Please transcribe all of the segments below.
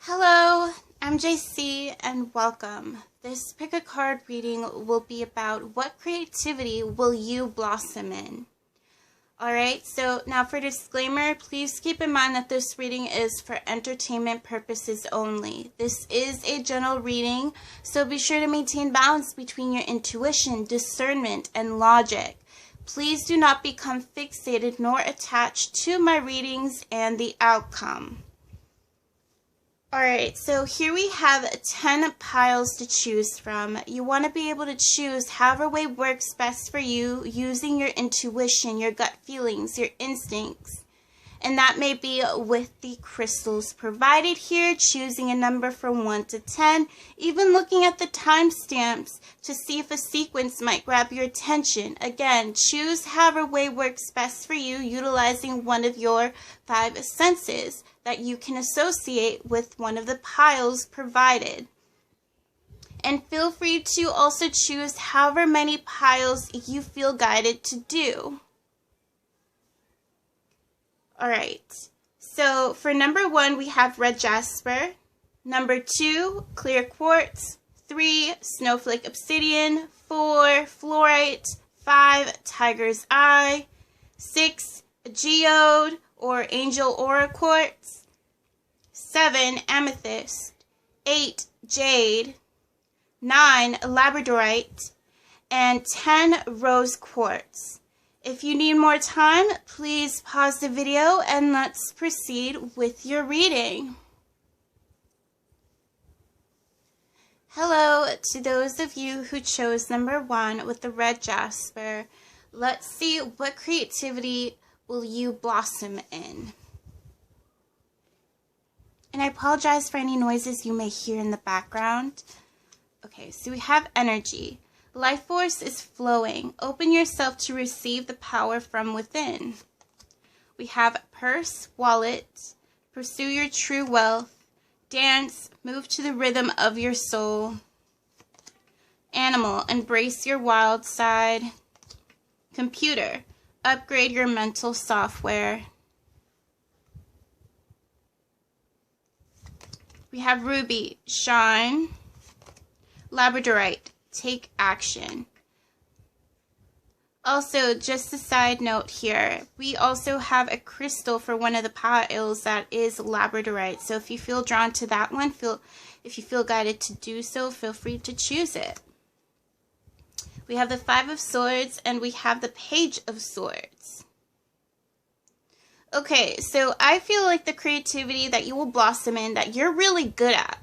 Hello, I'm JC and welcome. This pick a card reading will be about what creativity will you blossom in. Alright, so now for disclaimer, please keep in mind that this reading is for entertainment purposes only. This is a general reading, so be sure to maintain balance between your intuition, discernment, and logic. Please do not become fixated nor attached to my readings and the outcome. Alright, so here we have 10 piles to choose from. You want to be able to choose however way works best for you using your intuition, your gut feelings, your instincts. And that may be with the crystals provided here, choosing a number from 1 to 10, even looking at the timestamps to see if a sequence might grab your attention. Again, choose however way works best for you, utilizing one of your 5 senses that you can associate with one of the piles provided. And feel free to also choose however many piles you feel guided to do. Alright, so for number 1 we have Red Jasper, number 2 Clear Quartz, 3 Snowflake Obsidian, 4 Fluorite, 5 Tiger's Eye, 6 Geode or Angel Aura Quartz, 7 Amethyst, 8 Jade, 9 Labradorite, and 10 Rose Quartz. If you need more time, please pause the video and let's proceed with your reading. Hello to those of you who chose number 1 with the Red Jasper. Let's see what creativity will you blossom in. And I apologize for any noises you may hear in the background. Okay, so we have energy. Life force is flowing. Open yourself to receive the power from within. We have purse, wallet, pursue your true wealth, dance, move to the rhythm of your soul. Animal, embrace your wild side. Computer, upgrade your mental software. We have ruby, shine. Labradorite, take action. Also, just a side note here, we also have a crystal for one of the piles that is Labradorite. So if you feel drawn to that one, if you feel guided to do so, feel free to choose it. We have the 5 of Swords and we have the Page of Swords. Okay, so I feel like the creativity that you will blossom in, that you're really good at,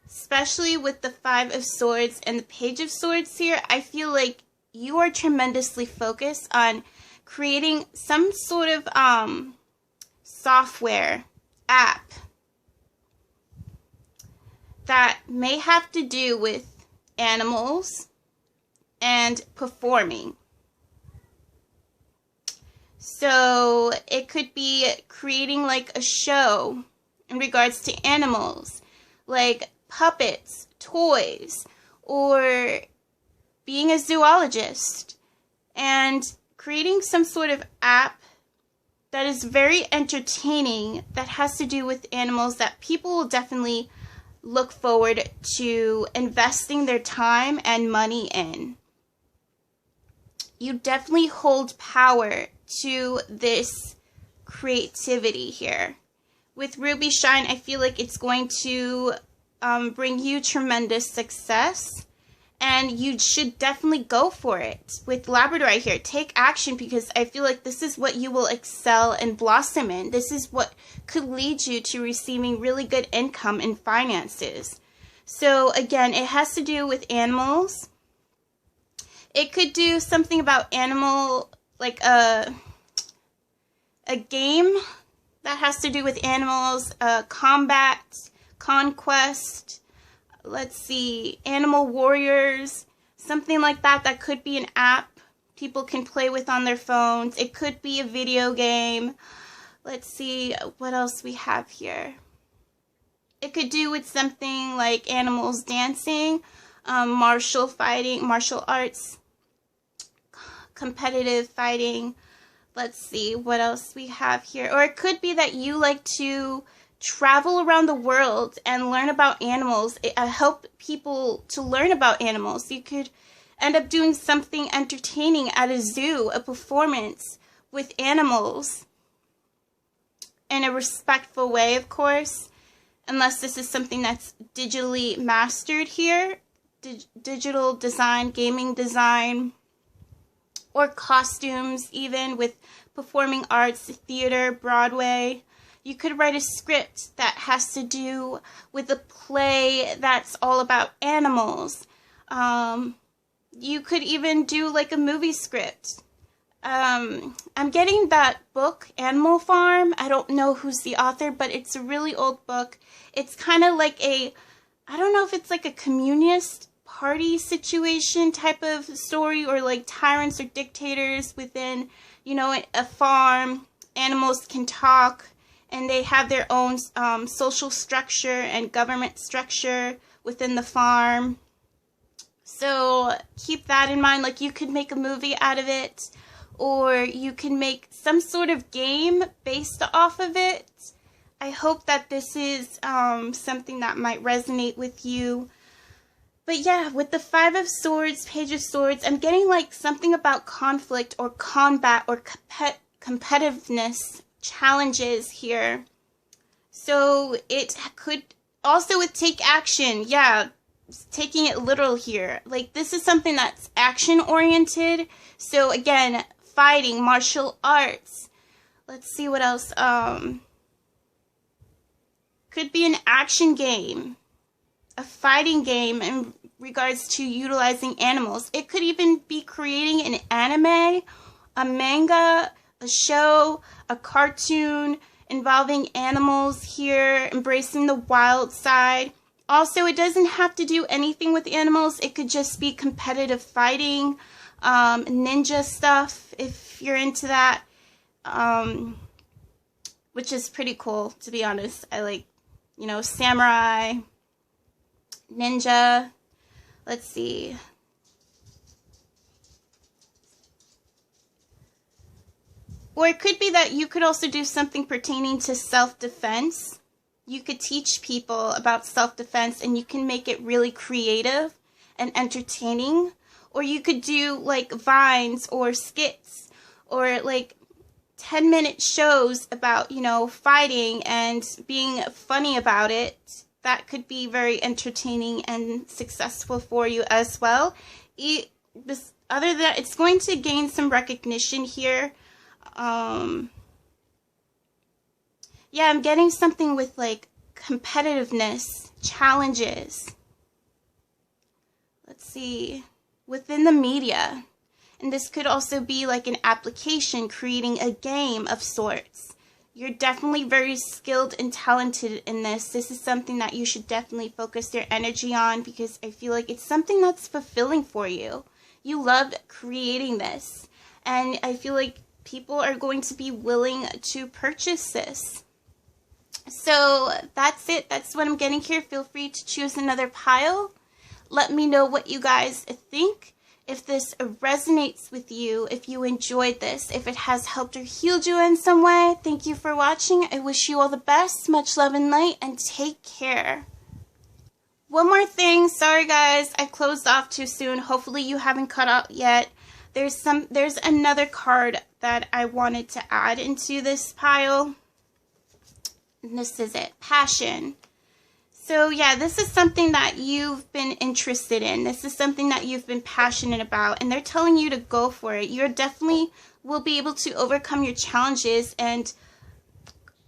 especially with the 5 of Swords and the Page of Swords here, I feel like you are tremendously focused on creating some sort of software, app, that may have to do with animals and performing. So it could be creating like a show in regards to animals, like puppets, toys, or being a zoologist and creating some sort of app that is very entertaining that has to do with animals that people will definitely look forward to investing their time and money in. You definitely hold power to this creativity here. With Ruby Shine, I feel like it's going to bring you tremendous success, and you should definitely go for it. With Labradorite here, take action, because I feel like this is what you will excel and blossom in. This is what could lead you to receiving really good income and finances. So again, it has to do with animals. It could do something about animal, like a game that has to do with animals, combat, conquest, let's see, animal warriors, something like that. That could be an app people can play with on their phones. It could be a video game. Let's see what else we have here. It could do with something like animals dancing, martial arts, competitive fighting. Let's see what else we have here. Or it could be that you like to travel around the world and learn about animals. Help people to learn about animals. You could end up doing something entertaining at a zoo, a performance with animals in a respectful way, of course, unless this is something that's digitally mastered here, digital design, gaming design, or costumes, even with performing arts, theater, Broadway. You could write a script that has to do with a play that's all about animals. You could even do like a movie script. I'm getting that book, Animal Farm. I don't know who's the author, but it's a really old book. It's kind of like I don't know if it's like a communist party situation type of story, or like tyrants or dictators within, you know, a farm. Animals can talk, and they have their own social structure and government structure within the farm. So keep that in mind. Like, you could make a movie out of it, or you can make some sort of game based off of it. I hope that this is something that might resonate with you. But yeah, with the Five of Swords, Page of Swords, I'm getting like something about conflict or combat or competitiveness challenges here. So it could also with take action. Yeah, taking it literal here. Like, this is something that's action oriented. So again, fighting, martial arts. Let's see what else. Could be an action game, a fighting game in regards to utilizing animals. It could even be creating an anime, a manga, a show, a cartoon involving animals here, embracing the wild side. Also, it doesn't have to do anything with animals. It could just be competitive fighting, ninja stuff, if you're into that, which is pretty cool, to be honest. I like, you know, samurai, ninja. Let's see. Or it could be that you could also do something pertaining to self-defense. You could teach people about self-defense, and you can make it really creative and entertaining. Or you could do like vines or skits or like 10-minute shows about, you know, fighting and being funny about it. That could be very entertaining and successful for you as well. Other than that, it's going to gain some recognition here. Yeah, I'm getting something with like competitiveness, challenges. Let's see, within the media. And this could also be like an application, creating a game of sorts. You're definitely very skilled and talented in this. This is something that you should definitely focus your energy on, because I feel like it's something that's fulfilling for you. You loved creating this, and I feel like people are going to be willing to purchase this. So that's it. That's what I'm getting here. Feel free to choose another pile. Let me know what you guys think. If this resonates with you, if you enjoyed this, if it has helped or healed you in some way. Thank you for watching. I wish you all the best. Much love and light, and take care. One more thing. Sorry guys, I closed off too soon. Hopefully you haven't cut out yet. There's another card that I wanted to add into this pile. And this is it. Passion. So yeah, this is something that you've been interested in. This is something that you've been passionate about, and they're telling you to go for it. You definitely will be able to overcome your challenges and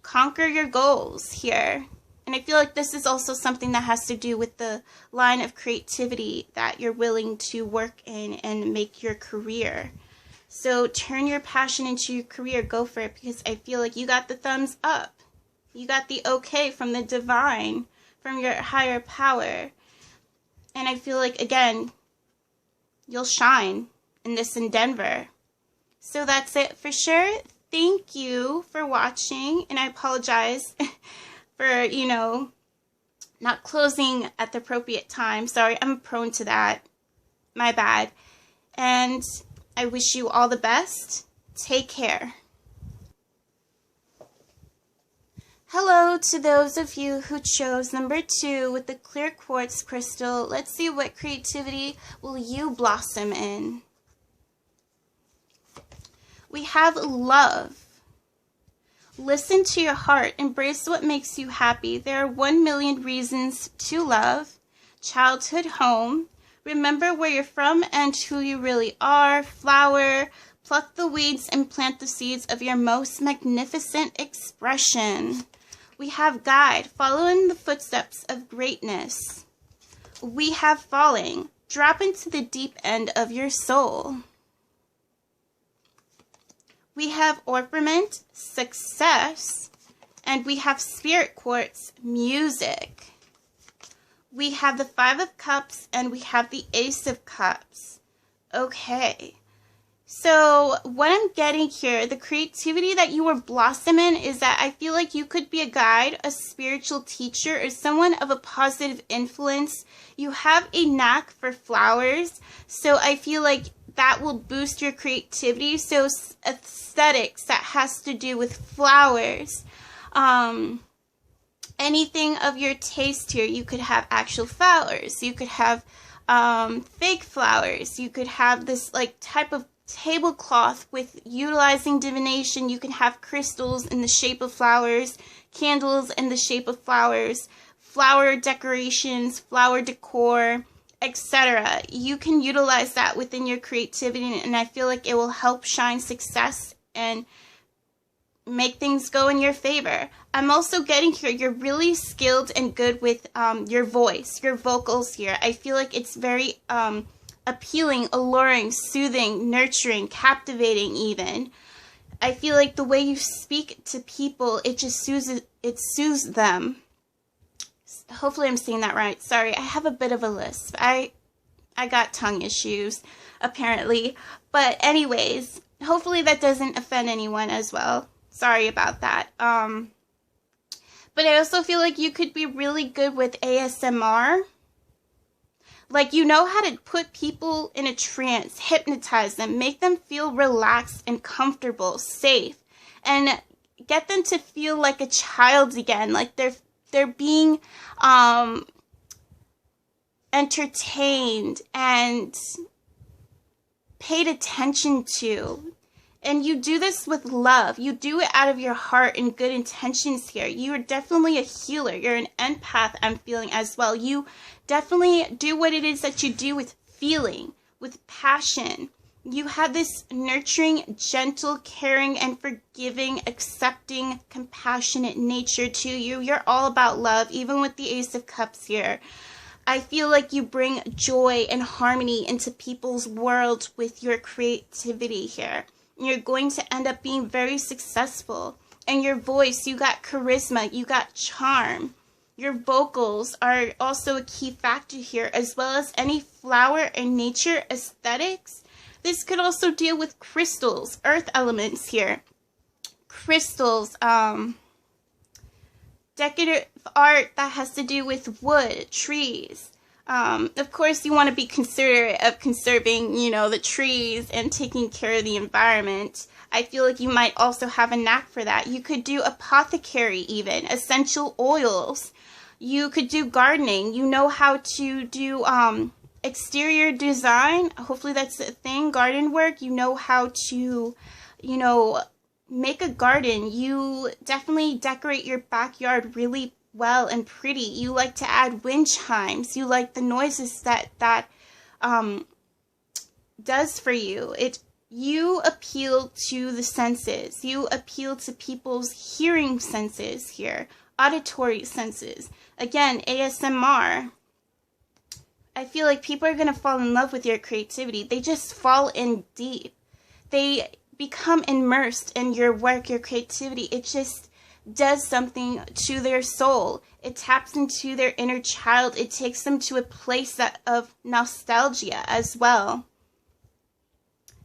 conquer your goals here. And I feel like this is also something that has to do with the line of creativity that you're willing to work in and make your career. So turn your passion into your career. Go for it, because I feel like you got the thumbs up. You got the okay from the divine, from your higher power. And I feel like, again, you'll shine in this in Denver. So that's it for sure. Thank you for watching, and I apologize for, you know, not closing at the appropriate time. Sorry, I'm prone to that. My bad. And I wish you all the best. Take care. Hello to those of you who chose number 2 with the Clear Quartz crystal. Let's see what creativity will you blossom in. We have love. Listen to your heart. Embrace what makes you happy. There are 1,000,000 reasons to love. Childhood home. Remember where you're from and who you really are. Flower. Pluck the weeds and plant the seeds of your most magnificent expression. We have guide. Follow in the footsteps of greatness. We have falling. Drop into the deep end of your soul. We have ornament, success, and we have spirit quartz, music. We have the 5 of Cups and we have the Ace of Cups. Okay. So what I'm getting here, the creativity that you were blossoming is that I feel like you could be a guide, a spiritual teacher, or someone of a positive influence. You have a knack for flowers, so I feel like that will boost your creativity. So aesthetics that has to do with flowers, anything of your taste here. You could have actual flowers, you could have fake flowers, you could have this like type of tablecloth with utilizing divination. You can have crystals in the shape of flowers, candles in the shape of flowers, flower decorations, flower decor, etc. You can utilize that within your creativity, and I feel like it will help shine success and make things go in your favor. I'm also getting here, you're really skilled and good with your voice, your vocals here. I feel like it's very appealing, alluring, soothing, nurturing, captivating even. I feel like the way you speak to people, it just soothes them. Hopefully I'm saying that right. Sorry, I have a bit of a lisp. I got tongue issues, apparently. But anyways, hopefully that doesn't offend anyone as well. Sorry about that. But I also feel like you could be really good with ASMR. Like, you know how to put people in a trance, hypnotize them, make them feel relaxed and comfortable, safe, and get them to feel like a child again, like they're being entertained and paid attention to. And you do this with love. You do it out of your heart and good intentions here. You are definitely a healer. You're an empath, I'm feeling as well. You definitely do what it is that you do with feeling, with passion. You have this nurturing, gentle, caring, and forgiving, accepting, compassionate nature to you. You're all about love, even with the Ace of Cups here. I feel like you bring joy and harmony into people's world with your creativity here. You're going to end up being very successful. And your voice, you got charisma, you got charm. Your vocals are also a key factor here, as well as any flower and nature aesthetics. This could also deal with crystals, earth elements here. Crystals, decorative art that has to do with wood, trees. Of course, you want to be considerate of conserving, you know, the trees and taking care of the environment. I feel like you might also have a knack for that. You could do apothecary even, essential oils. You could do gardening. You know how to do exterior design. Hopefully that's a thing, garden work. You know how to, you know, make a garden. You definitely decorate your backyard really well and pretty. You like to add wind chimes. You like the noises that does for you. You appeal to the senses. You appeal to people's hearing senses here, auditory senses. Again, ASMR. I feel like people are going to fall in love with your creativity. They just fall in deep. They become immersed in your work, your creativity. It just does something to their soul. It taps into their inner child. It takes them to a place of nostalgia as well.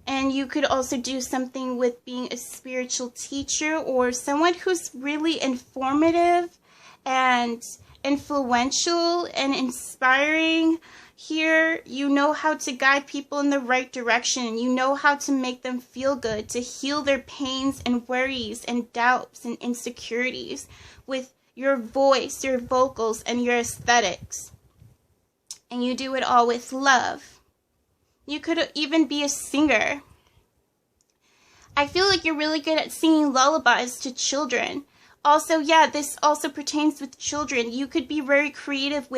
And you could also do something with being a spiritual teacher or someone who's really informative and influential and inspiring. Here, you know how to guide people in the right direction. You know how to make them feel good, to heal their pains and worries and doubts and insecurities with your voice, your vocals, and your aesthetics. And you do it all with love. You could even be a singer. I feel like you're really good at singing lullabies to children. Also, yeah, this also pertains with children. You could be very creative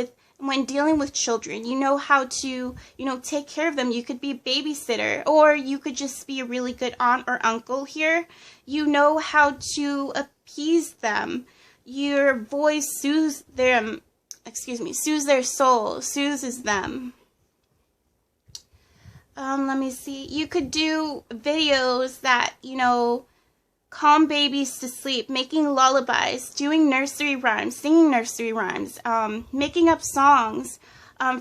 when dealing with children. You know how to, take care of them. You could be a babysitter, or you could just be a really good aunt or uncle here. You know how to appease them. Your voice soothes their soul, soothes them. Let me see. You could do videos that, calm babies to sleep, making lullabies, doing nursery rhymes, singing nursery rhymes, making up songs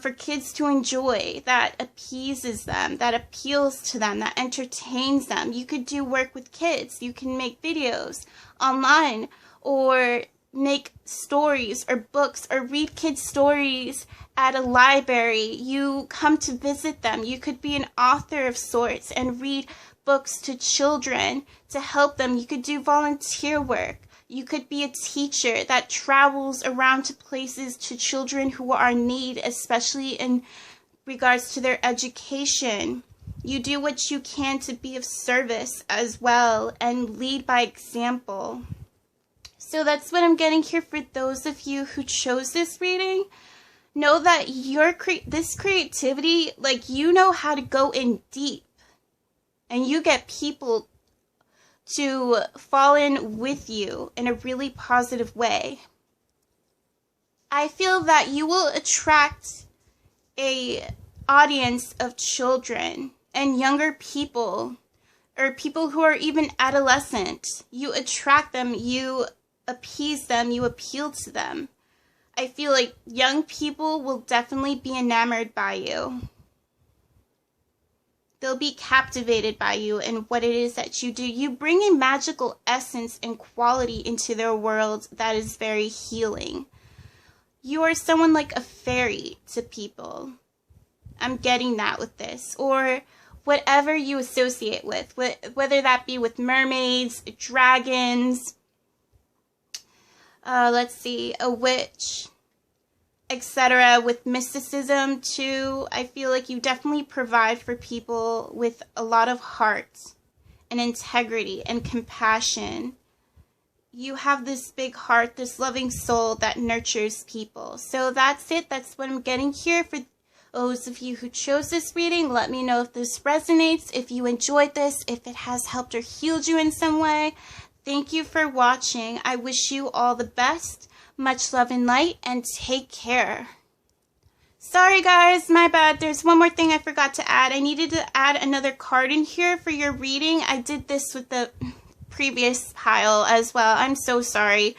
for kids to enjoy that appeases them, that appeals to them, that entertains them. You could do work with kids. You can make videos online, or make stories or books, or read kids' stories at a library. You come to visit them. You could be an author of sorts and read books to children to help them. You could do volunteer work. You could be a teacher that travels around to places to children who are in need, especially in regards to their education. You do what you can to be of service as well and lead by example. So that's what I'm getting here for those of you who chose this reading. Know that this creativity, you know how to go in deep. And you get people to fall in with you in a really positive way. I feel that you will attract an audience of children and younger people, or people who are even adolescent. You attract them, you appease them, you appeal to them. I feel like young people will definitely be enamored by you. They'll be captivated by you and what it is that you do. You bring a magical essence and quality into their world that is very healing. You are someone like a fairy to people. I'm getting that with this. Or whatever you associate with, whether that be with mermaids, dragons, a witch, etc. With mysticism too. I feel like you definitely provide for people with a lot of heart and integrity and compassion. You have this big heart, this loving soul that nurtures people. So that's it. That's what I'm getting here for those of you who chose this reading. Let me know if this resonates, if you enjoyed this, if it has helped or healed you in some way. Thank you for watching. I wish you all the best. Much love and light, and take care. Sorry guys, my bad. There's one more thing I forgot to add. I needed to add another card in here for your reading. I did this with the previous pile as well. I'm so sorry.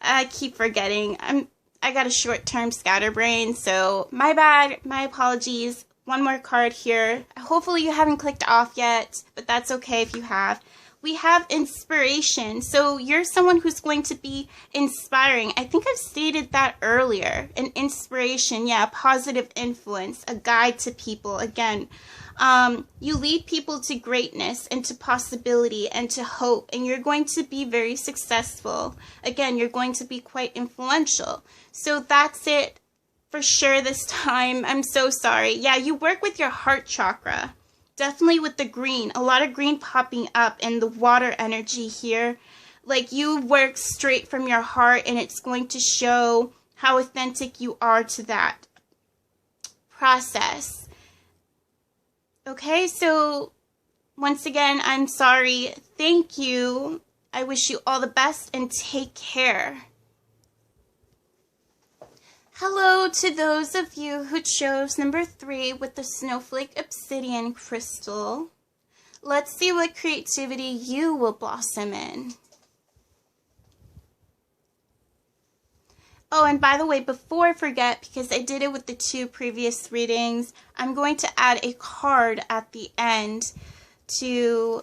I keep forgetting. I got a short-term scatterbrain, so my bad. My apologies. One more card here. Hopefully you haven't clicked off yet, but that's okay if you have. We have inspiration. So you're someone who's going to be inspiring. I think I've stated that earlier. An inspiration, yeah, a positive influence, a guide to people. Again, you lead people to greatness and to possibility and to hope, and you're going to be very successful. Again, you're going to be quite influential. So that's it for sure this time. I'm so sorry. Yeah, you work with your heart chakra. Definitely with the green. A lot of green popping up in the water energy here. Like you work straight from your heart, and it's going to show how authentic you are to that process. Okay, so once again, I'm sorry. Thank you. I wish you all the best and take care. Hello to those of you who chose number 3 with the Snowflake Obsidian crystal. Let's see what creativity you will blossom in. Oh, and by the way, before I forget, because I did it with the 2 previous readings, I'm going to add a card at the end to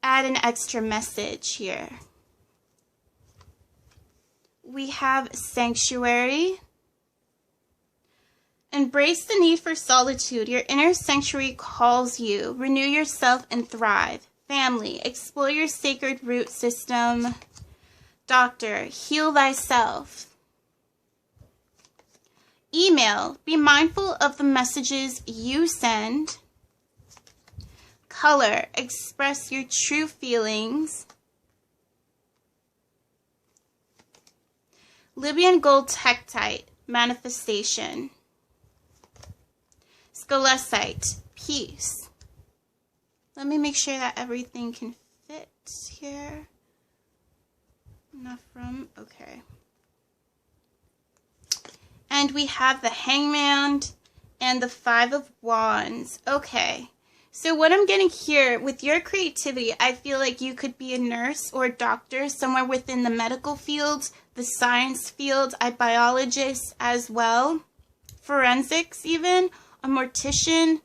add an extra message here. We have Sanctuary, Embrace the need for solitude. Your inner sanctuary calls you. Renew yourself and thrive. Family, explore your sacred root system. Doctor, heal thyself. Email, be mindful of the messages you send. Color, express your true feelings. Libyan gold tektite, manifestation. Scalesite, peace. Let me make sure that everything can fit here. Enough room, okay. And we have the Hangman and the Five of Wands. Okay. So what I'm getting here, with your creativity, I feel like you could be a nurse or a doctor somewhere within the medical field, the science field, a biologist as well, forensics even, a mortician.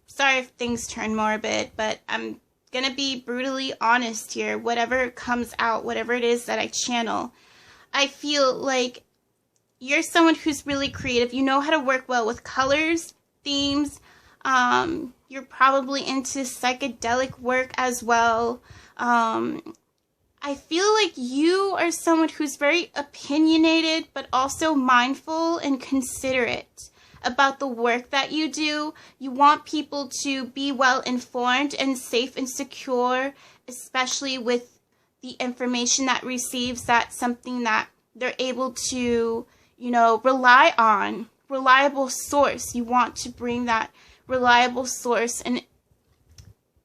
Sorry if things turn morbid, but I'm going to be brutally honest here. Whatever comes out, whatever it is that I channel, I feel like you're someone who's really creative. You know how to work well with colors, themes. You're probably into psychedelic work as well. I feel like you are someone who's very opinionated, but also mindful and considerate about the work that you do. You want people to be well informed and safe and secure, especially with the information that receives. That's something that they're able to, you know, rely on. Reliable source. You want to bring that reliable source and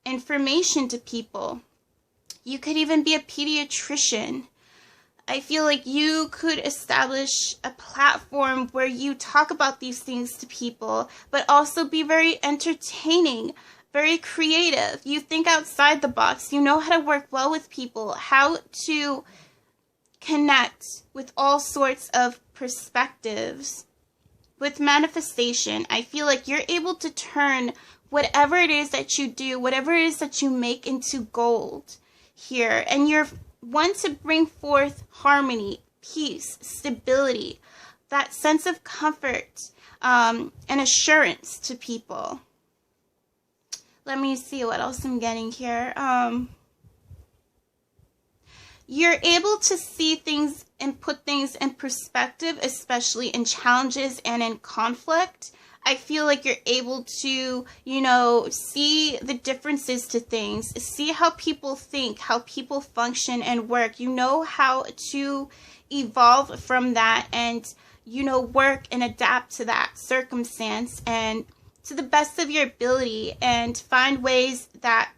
information to people. You could even be a pediatrician. I feel like you could establish a platform where you talk about these things to people, but also be very entertaining, very creative. You think outside the box. You know how to work well with people, how to connect with all sorts of perspectives. With manifestation, I feel like you're able to turn whatever it is that you do, whatever it is that you make, into gold here. And you're one to bring forth harmony, peace, stability, that sense of comfort and assurance to people. Let me see what else I'm getting here. You're able to see things and put things in perspective, especially in challenges and in conflict. I feel like you're able to, you know, see the differences to things, see how people think, how people function and work. You know how to evolve from that and, you know, work and adapt to that circumstance and to the best of your ability and find ways that,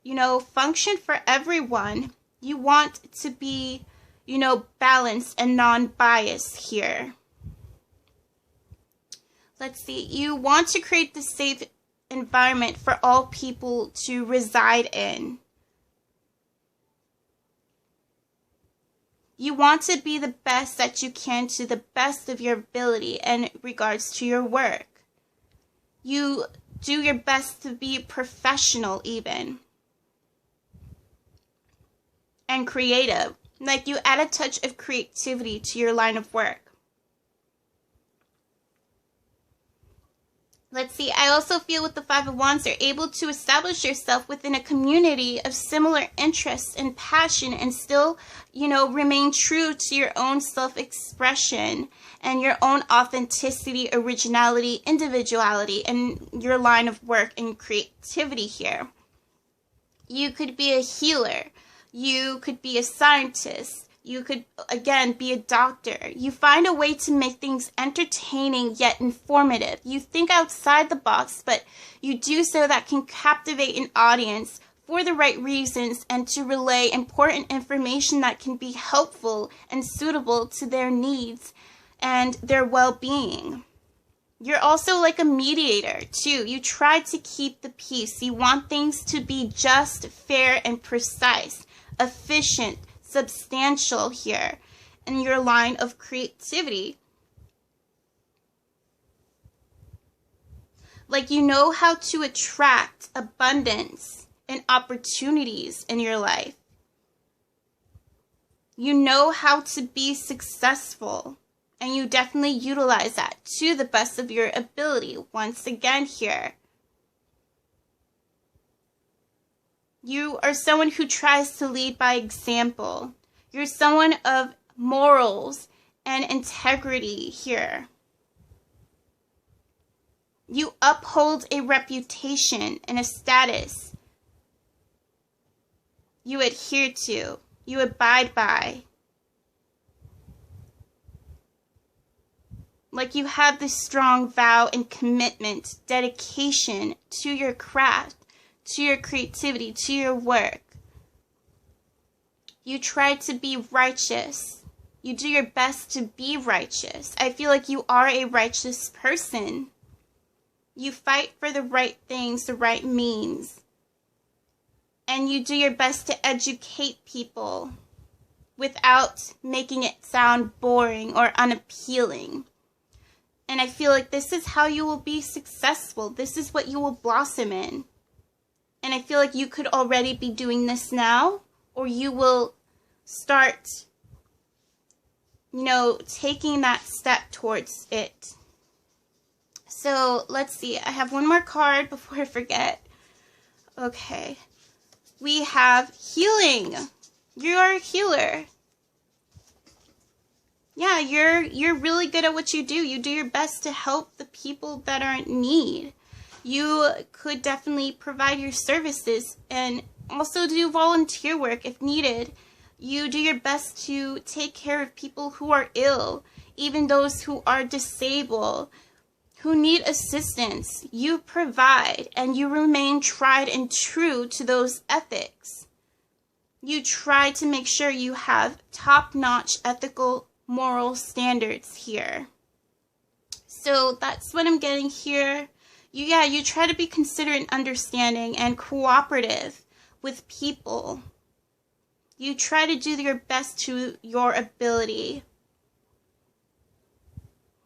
you know, function for everyone. You want to be, you know, balanced and non-biased here. Let's see. You want to create the safe environment for all people to reside in. You want to be the best that you can to the best of your ability in regards to your work. You do your best to be professional even. And creative. Like you add a touch of creativity to your line of work. Let's see, I also feel with the Five of Wands, you're able to establish yourself within a community of similar interests and passion and still, you know, remain true to your own self-expression and your own authenticity, originality, individuality, and your line of work and creativity here. You could be a healer. You could be a scientist. You could, again, be a doctor. You find a way to make things entertaining yet informative. You think outside the box, but you do so that can captivate an audience for the right reasons and to relay important information that can be helpful and suitable to their needs and their well-being. You're also like a mediator, too. You try to keep the peace. You want things to be just, fair, and precise, efficient, substantial here in your line of creativity. Like you know how to attract abundance and opportunities in your life. You know how to be successful And you definitely utilize that to the best of your ability. Once again here, you are someone who tries to lead by example. You're someone of morals and integrity here. You uphold a reputation and a status you adhere to, you abide by. Like you have this strong vow and commitment, dedication to your craft, to your creativity, to your work. You try to be righteous. You do your best to be righteous. I feel like you are a righteous person. You fight for the right things, the right means. And you do your best to educate people without making it sound boring or unappealing. And I feel like this is how you will be successful. This is what you will blossom in. And I feel like you could already be doing this now, or you will start, taking that step towards it. So let's see. I have one more card before I forget. Okay. We have healing. You are a healer. Yeah, you're really good at what you do. You do your best to help the people that are in need. You could definitely provide your services and also do volunteer work if needed. You do your best to take care of people who are ill, even those who are disabled, who need assistance. You provide, and you remain tried and true to those ethics. You try to make sure you have top-notch ethical, moral standards here. So that's what I'm getting here. You try to be considerate and understanding and cooperative with people. You try to do your best to your ability.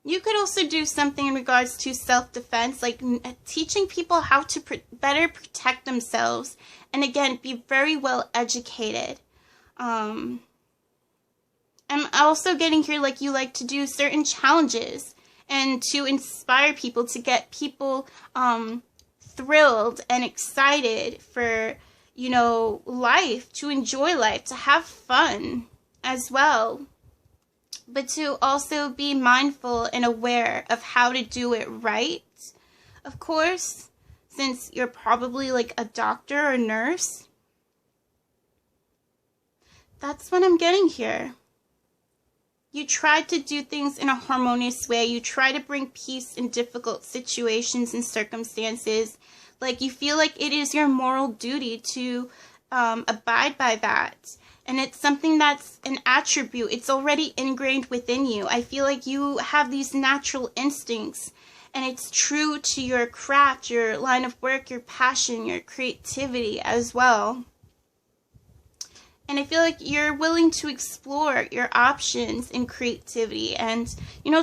You could also do something in regards to self-defense, like teaching people how to better protect themselves. And again, be very well educated. I'm also getting here like you like to do certain challenges and to inspire people, to get people thrilled and excited for, life, to enjoy life, to have fun as well. But to also be mindful and aware of how to do it right, of course, since you're probably like a doctor or nurse. That's what I'm getting here. You try to do things in a harmonious way. You try to bring peace in difficult situations and circumstances. Like you feel like it is your moral duty to abide by that. And it's something that's an attribute. It's already ingrained within you. I feel like you have these natural instincts. And it's true to your craft, your line of work, your passion, your creativity as well. And I feel like you're willing to explore your options in creativity and,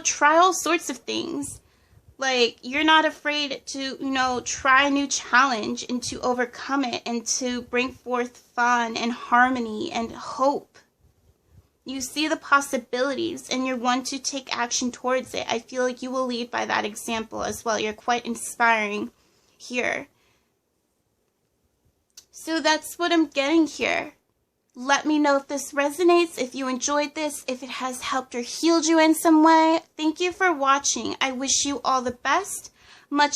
try all sorts of things. Like, you're not afraid to, try a new challenge and to overcome it and to bring forth fun and harmony and hope. You see the possibilities and you're one to take action towards it. I feel like you will lead by that example as well. You're quite inspiring here. So that's what I'm getting here. Let me know if this resonates, if you enjoyed this, if it has helped or healed you in some way. Thank you for watching. I wish you all the best. I'm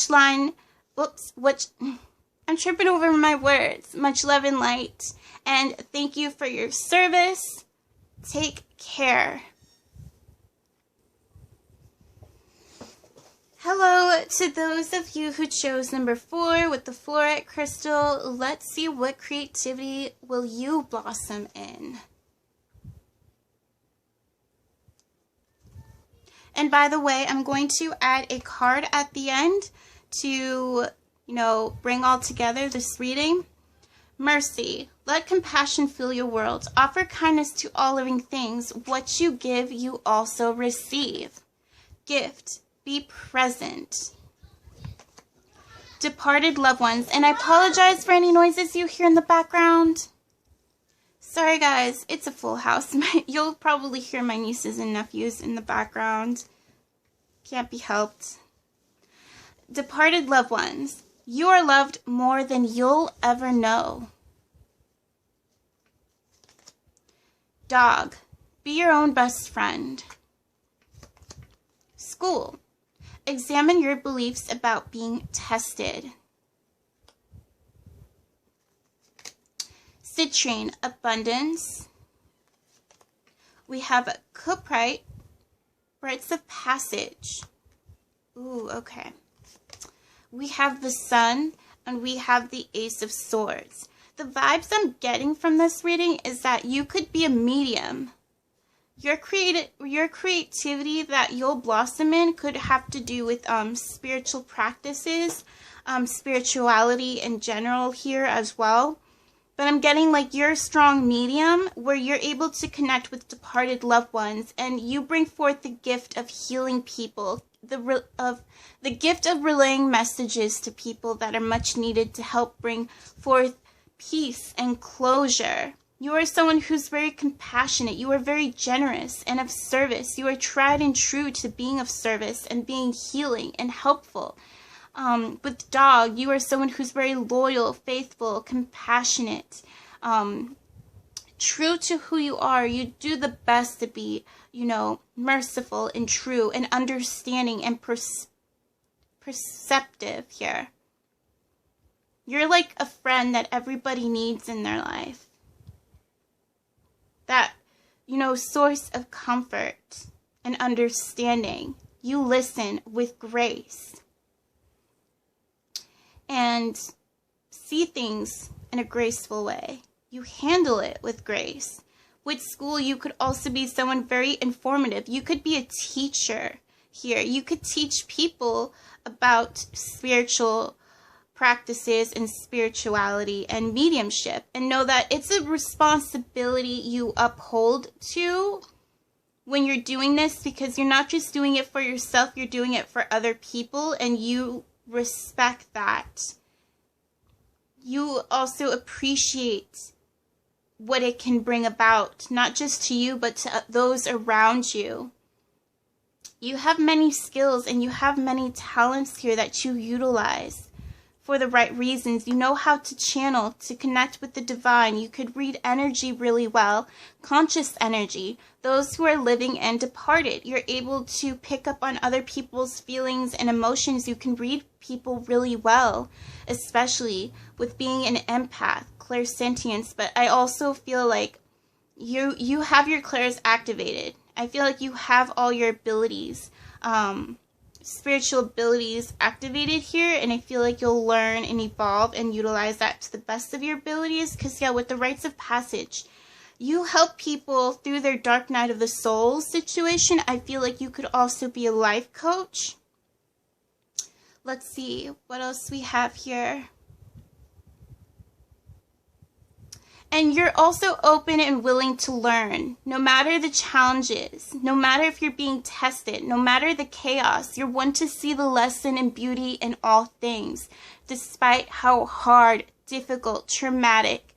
tripping over my words. Much love and light. And thank you for your service. Take care. Hello to those of you who chose number 4 with the fluorite crystal. Let's see what creativity will you blossom in. And by the way, I'm going to add a card at the end to, bring all together this reading. Mercy. Let compassion fill your world. Offer kindness to all living things. What you give, you also receive. Gift. Be present. Departed loved ones. And I apologize for any noises you hear in the background. Sorry guys, it's a full house. You'll probably hear my nieces and nephews in the background. Can't be helped. Departed loved ones. You are loved more than you'll ever know. Dog. Be your own best friend. School. Examine your beliefs about being tested. Citrine. Abundance. We have cuprite. Rites of passage. Ooh, okay. We have the sun, and we have the Ace of Swords. The vibes I'm getting from this reading is that you could be a medium. Your creativity that you'll blossom in could have to do with spiritual practices, spirituality in general here as well. But I'm getting like you're a strong medium where you're able to connect with departed loved ones, and you bring forth the gift of healing people, the gift of relaying messages to people that are much needed to help bring forth peace and closure. You are someone who's very compassionate. You are very generous and of service. You are tried and true to being of service and being healing and helpful. With dog, you are someone who's very loyal, faithful, compassionate, true to who you are. You do the best to be, merciful and true and understanding and perceptive here. You're like a friend that everybody needs in their life. That, source of comfort and understanding. You listen with grace and see things in a graceful way. You handle it with grace. With school, you could also be someone very informative. You could be a teacher here. You could teach people about spiritual practices and spirituality and mediumship, and know that it's a responsibility you uphold to when you're doing this, because you're not just doing it for yourself, you're doing it for other people, and you respect that. You also appreciate what it can bring about, not just to you, but to those around you. You have many skills and you have many talents here that you utilize for the right reasons. You know how to channel, to connect with the divine. You could read energy really well, conscious energy, those who are living and departed. You're able to pick up on other people's feelings and emotions. You can read people really well, especially with being an empath, clairsentience. But I also feel like you have your clairs activated. I feel like you have all your abilities, spiritual abilities activated here, and I feel like you'll learn and evolve and utilize that to the best of your abilities, because with the rites of passage, you help people through their dark night of the soul situation. I feel like you could also be a life coach. Let's see what else we have here. And you're also open and willing to learn, no matter the challenges, no matter if you're being tested, no matter the chaos. You're one to see the lesson and beauty in all things, despite how hard, difficult, traumatic,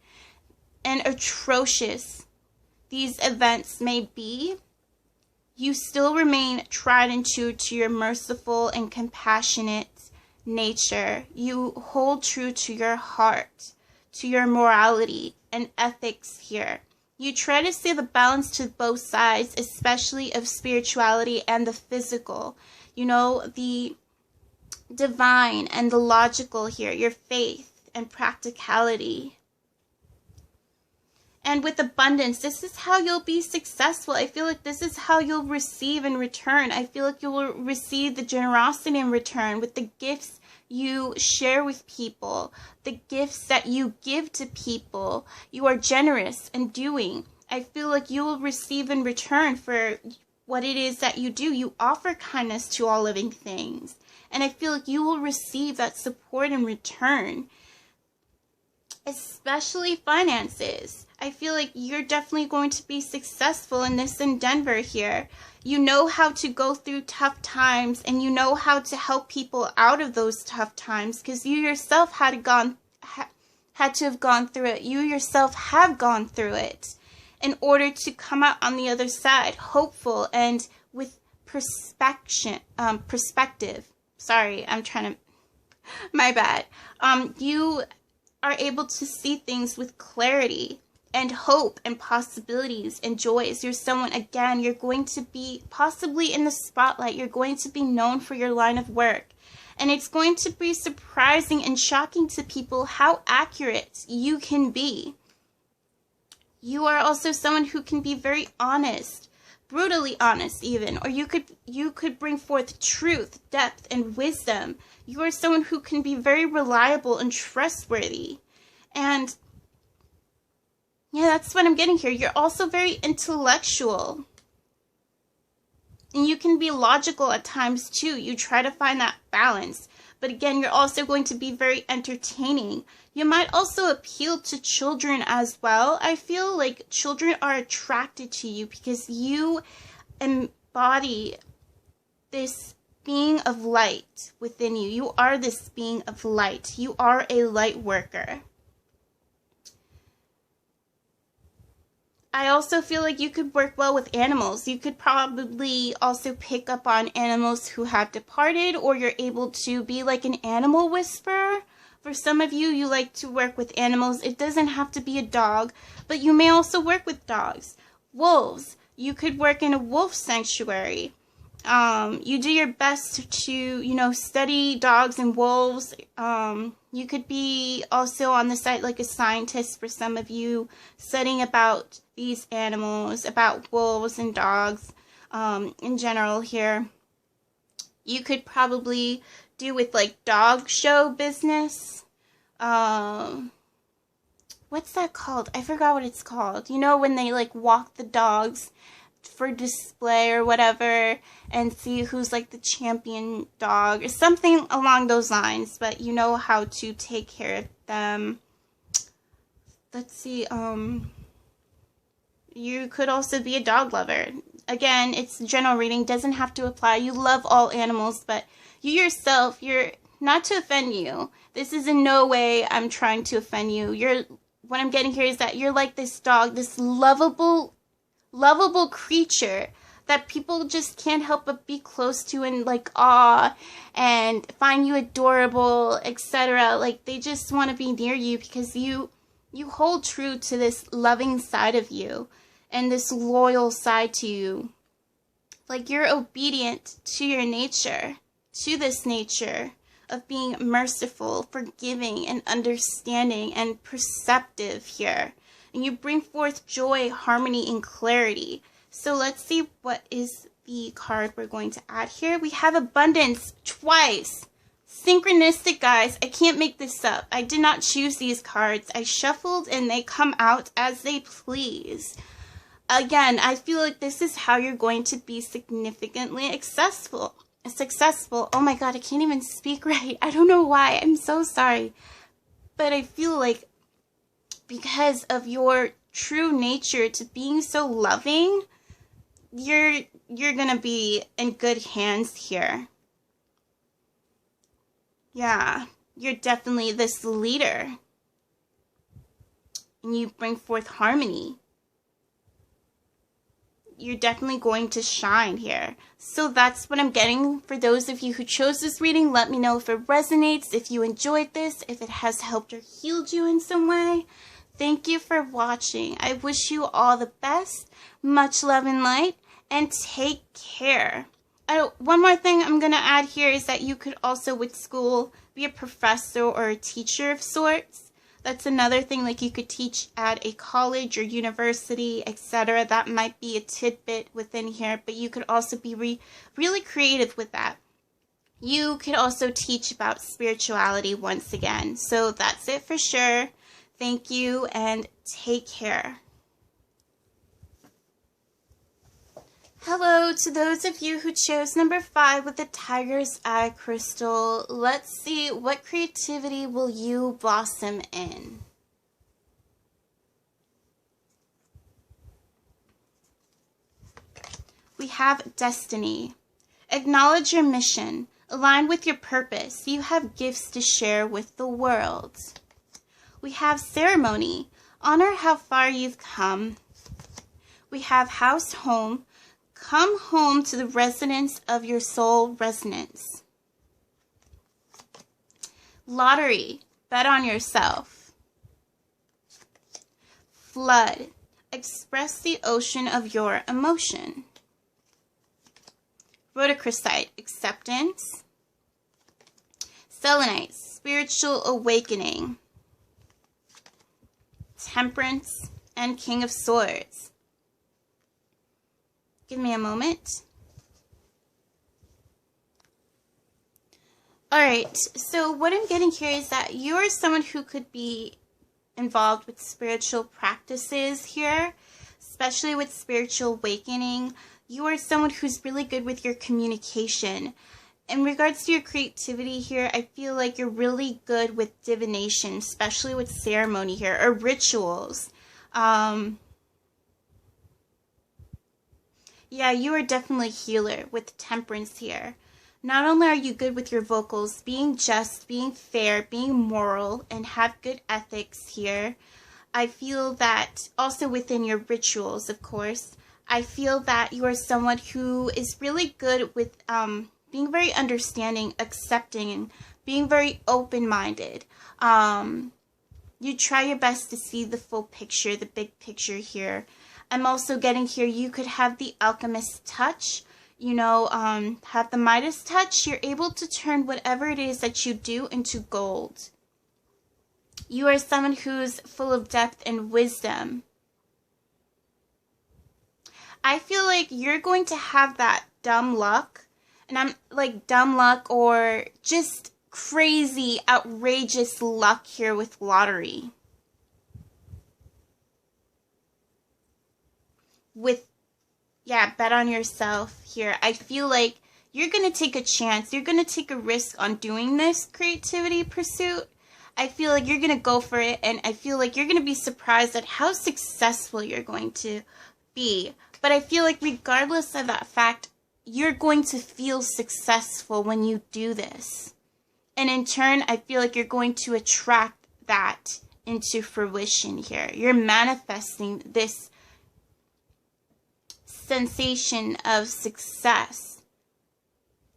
and atrocious these events may be. You still remain tried and true to your merciful and compassionate nature. You hold true to your heart, to your morality and ethics here. You try to see the balance to both sides, especially of spirituality and the physical. The divine and the logical here, your faith and practicality. And with abundance, this is how you'll be successful. I feel like this is how you'll receive in return. I feel like you will receive the generosity in return with the gifts you share with people, the gifts that you give to people. You are generous in doing. I feel like you will receive in return for what it is that you do. You offer kindness to all living things. And I feel like you will receive that support in return, especially finances. I feel like you're definitely going to be successful in this endeavor here. You know how to go through tough times, and you know how to help people out of those tough times, because you yourself had had to have gone through it. You yourself have gone through it in order to come out on the other side, hopeful and with perspective. Sorry, I'm trying to, my bad. You are able to see things with clarity and hope and possibilities and joys. You're someone, again, you're going to be possibly in the spotlight. You're going to be known for your line of work. And it's going to be surprising and shocking to people how accurate you can be. You are also someone who can be very honest, brutally honest even, or you could bring forth truth, depth, and wisdom. You are someone who can be very reliable and trustworthy. And yeah, that's what I'm getting here. You're also very intellectual. And you can be logical at times too. You try to find that balance. But again, you're also going to be very entertaining. You might also appeal to children as well. I feel like children are attracted to you because you embody this being of light within you. You are this being of light. You are a light worker. I also feel like you could work well with animals. You could probably also pick up on animals who have departed, or you're able to be like an animal whisperer. For some of you, you like to work with animals. It doesn't have to be a dog, but you may also work with dogs. Wolves. You could work in a wolf sanctuary. You do your best to, study dogs and wolves. You could be also on the site like a scientist for some of you, studying about these animals, about wolves and dogs in general here. You could probably do with like dog show business. What's that called? I forgot what it's called. You know, when they like walk the dogs for display or whatever and see who's like the champion dog or something along those lines, but you know how to take care of them. Let's see, you could also be a dog lover. Again, it's general reading, doesn't have to apply. You love all animals, but you yourself, you're not to offend you. This is in no way I'm trying to offend you. What I'm getting here is that you're like this dog, this lovable creature that people just can't help but be close to and like awe and find you adorable, etc. Like they just want to be near you because you hold true to this loving side of you and this loyal side to you. Like you're obedient to your nature, to this nature of being merciful, forgiving, and understanding and perceptive here. And you bring forth joy, harmony, and clarity. So let's see what is the card we're going to add here. We have abundance twice. Synchronistic, guys. I can't make this up. I did not choose these cards. I shuffled and they come out as they please. Again, I feel like this is how you're going to be significantly successful. Oh my god, I can't even speak right. I don't know why. I'm so sorry. But I feel like because of your true nature to being so loving, you're gonna be in good hands here. Yeah, you're definitely this leader. And you bring forth harmony. You're definitely going to shine here. So that's what I'm getting. For those of you who chose this reading, let me know if it resonates, if you enjoyed this, if it has helped or healed you in some way. Thank you for watching. I wish you all the best. Much love and light, and take care. One more thing I'm going to add here is that you could also, with school, be a professor or a teacher of sorts. That's another thing, like you could teach at a college or university, etc. That might be a tidbit within here, but you could also be really creative with that. You could also teach about spirituality once again. So that's it for sure. Thank you and take care. Hello to those of you who chose number 5 with the Tiger's Eye crystal. Let's see, what creativity will you blossom in? We have destiny. Acknowledge your mission. Align with your purpose. You have gifts to share with the world. We have ceremony. Honor how far you've come. We have house home. Come home to the residence of your soul resonance. Lottery. Bet on yourself. Flood. Express the ocean of your emotion. Rhodochrosite. Acceptance. Selenite. Spiritual awakening. Temperance and King of Swords. Give me a moment. Alright, so what I'm getting here is that you're someone who could be involved with spiritual practices here, especially with spiritual awakening. You are someone who's really good with your communication. In regards to your creativity here, I feel like you're really good with divination, especially with ceremony here, or rituals. Yeah, you are definitely a healer with temperance here. Not only are you good with your vocals, being just, being fair, being moral, and have good ethics here, I feel that also within your rituals, of course, I feel that you are someone who is really good with being very understanding, accepting, and being very open-minded. You try your best to see the full picture, the big picture here. I'm also getting here, you could have the alchemist touch, you know, have the Midas touch. You're able to turn whatever it is that you do into gold. You are someone who's full of depth and wisdom. I feel like you're going to have that dumb luck. And I'm like dumb luck or just crazy, outrageous luck here with lottery. Yeah, bet on yourself here. I feel like you're going to take a chance. You're going to take a risk on doing this creativity pursuit. I feel like you're going to go for it. And I feel like you're going to be surprised at how successful you're going to be. But I feel like regardless of that fact, you're going to feel successful when you do this. And in turn, I feel like you're going to attract that into fruition here. You're manifesting this sensation of success.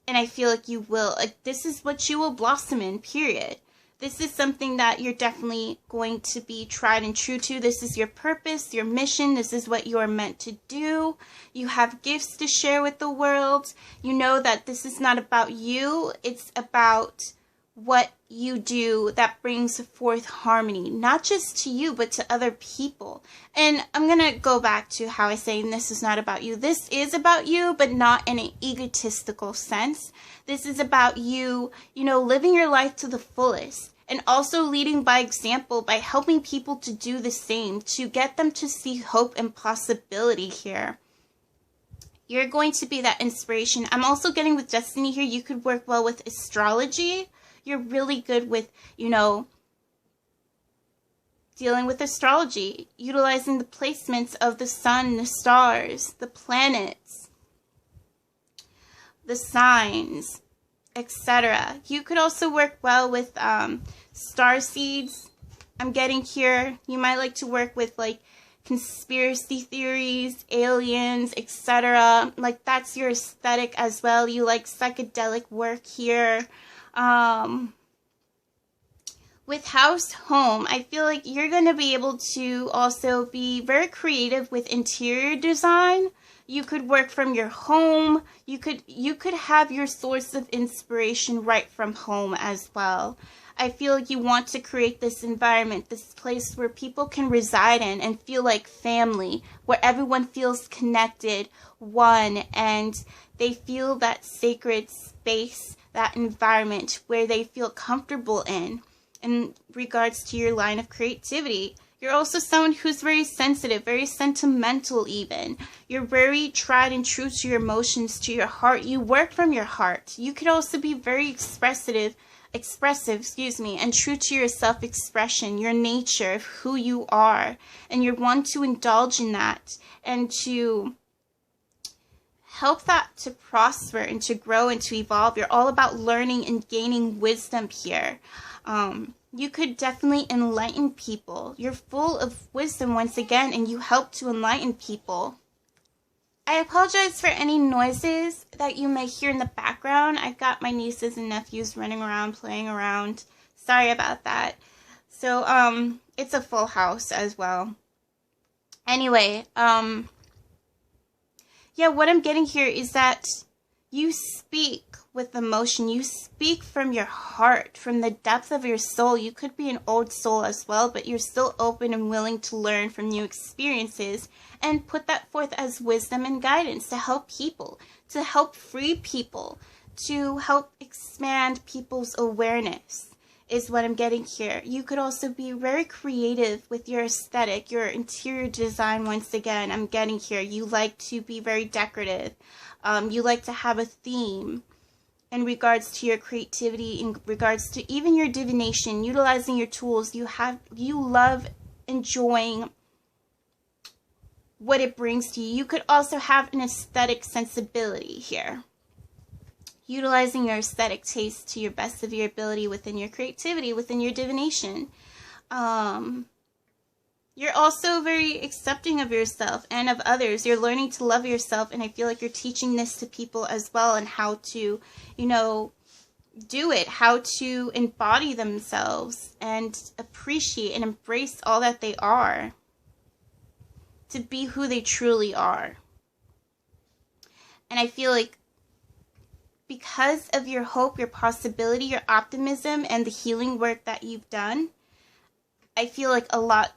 And I feel like you will. Like, this is what you will blossom in, period. This is something that you're definitely going to be tried and true to. This is your purpose, your mission. This is what you are meant to do. You have gifts to share with the world. You know that this is not about you. It's about what you do that brings forth harmony, not just to you, but to other people. And I'm going to go back to how I say this is not about you. This is about you, but not in an egotistical sense. This is about you, you know, living your life to the fullest. And also leading by example by helping people to do the same, to get them to see hope and possibility here. You're going to be that inspiration. I'm also getting with destiny here, you could work well with astrology. You're really good with, you know, dealing with astrology, utilizing the placements of the sun, the stars, the planets, the signs, etc. You could also work well with star seeds. I'm getting here. You might like to work with like conspiracy theories, aliens, etc. Like that's your aesthetic as well. You like psychedelic work here. With house home, I feel like you're going to be able to also be very creative with interior design. You could work from your home. You could have your source of inspiration right from home as well. I feel like you want to create this environment, this place where people can reside in and feel like family, where everyone feels connected, one, and they feel that sacred space, that environment where they feel comfortable in regards to your line of creativity. You're also someone who's very sensitive, very sentimental even. You're very tried and true to your emotions, to your heart. You work from your heart. You could also be very expressive, and true to your self-expression, your nature of who you are. And you're one to indulge in that and to help that to prosper and to grow and to evolve. You're all about learning and gaining wisdom here. You could definitely enlighten people. You're full of wisdom once again, and you help to enlighten people. I apologize for any noises that you may hear in the background. I've got my nieces and nephews running around, playing around. Sorry about that. So, it's a full house as well. Anyway, yeah, what I'm getting here is that you speak with emotion. You speak from your heart, from the depth of your soul. You could be an old soul as well, but you're still open and willing to learn from new experiences and put that forth as wisdom and guidance to help people, to help free people, to help expand people's awareness is what I'm getting here. You could also be very creative with your aesthetic, your interior design once again. I'm getting here. You like to be very decorative. You like to have a theme in regards to your creativity, in regards to even your divination, utilizing your tools. You love enjoying what it brings to you. You could also have an aesthetic sensibility here, utilizing your aesthetic taste to your best of your ability within your creativity, within your divination. You're also very accepting of yourself and of others. You're learning to love yourself, and I feel like you're teaching this to people as well, and how to, you know, do it, how to embody themselves and appreciate and embrace all that they are, to be who they truly are. And I feel like because of your hope, your possibility, your optimism, and the healing work that you've done, I feel like a lot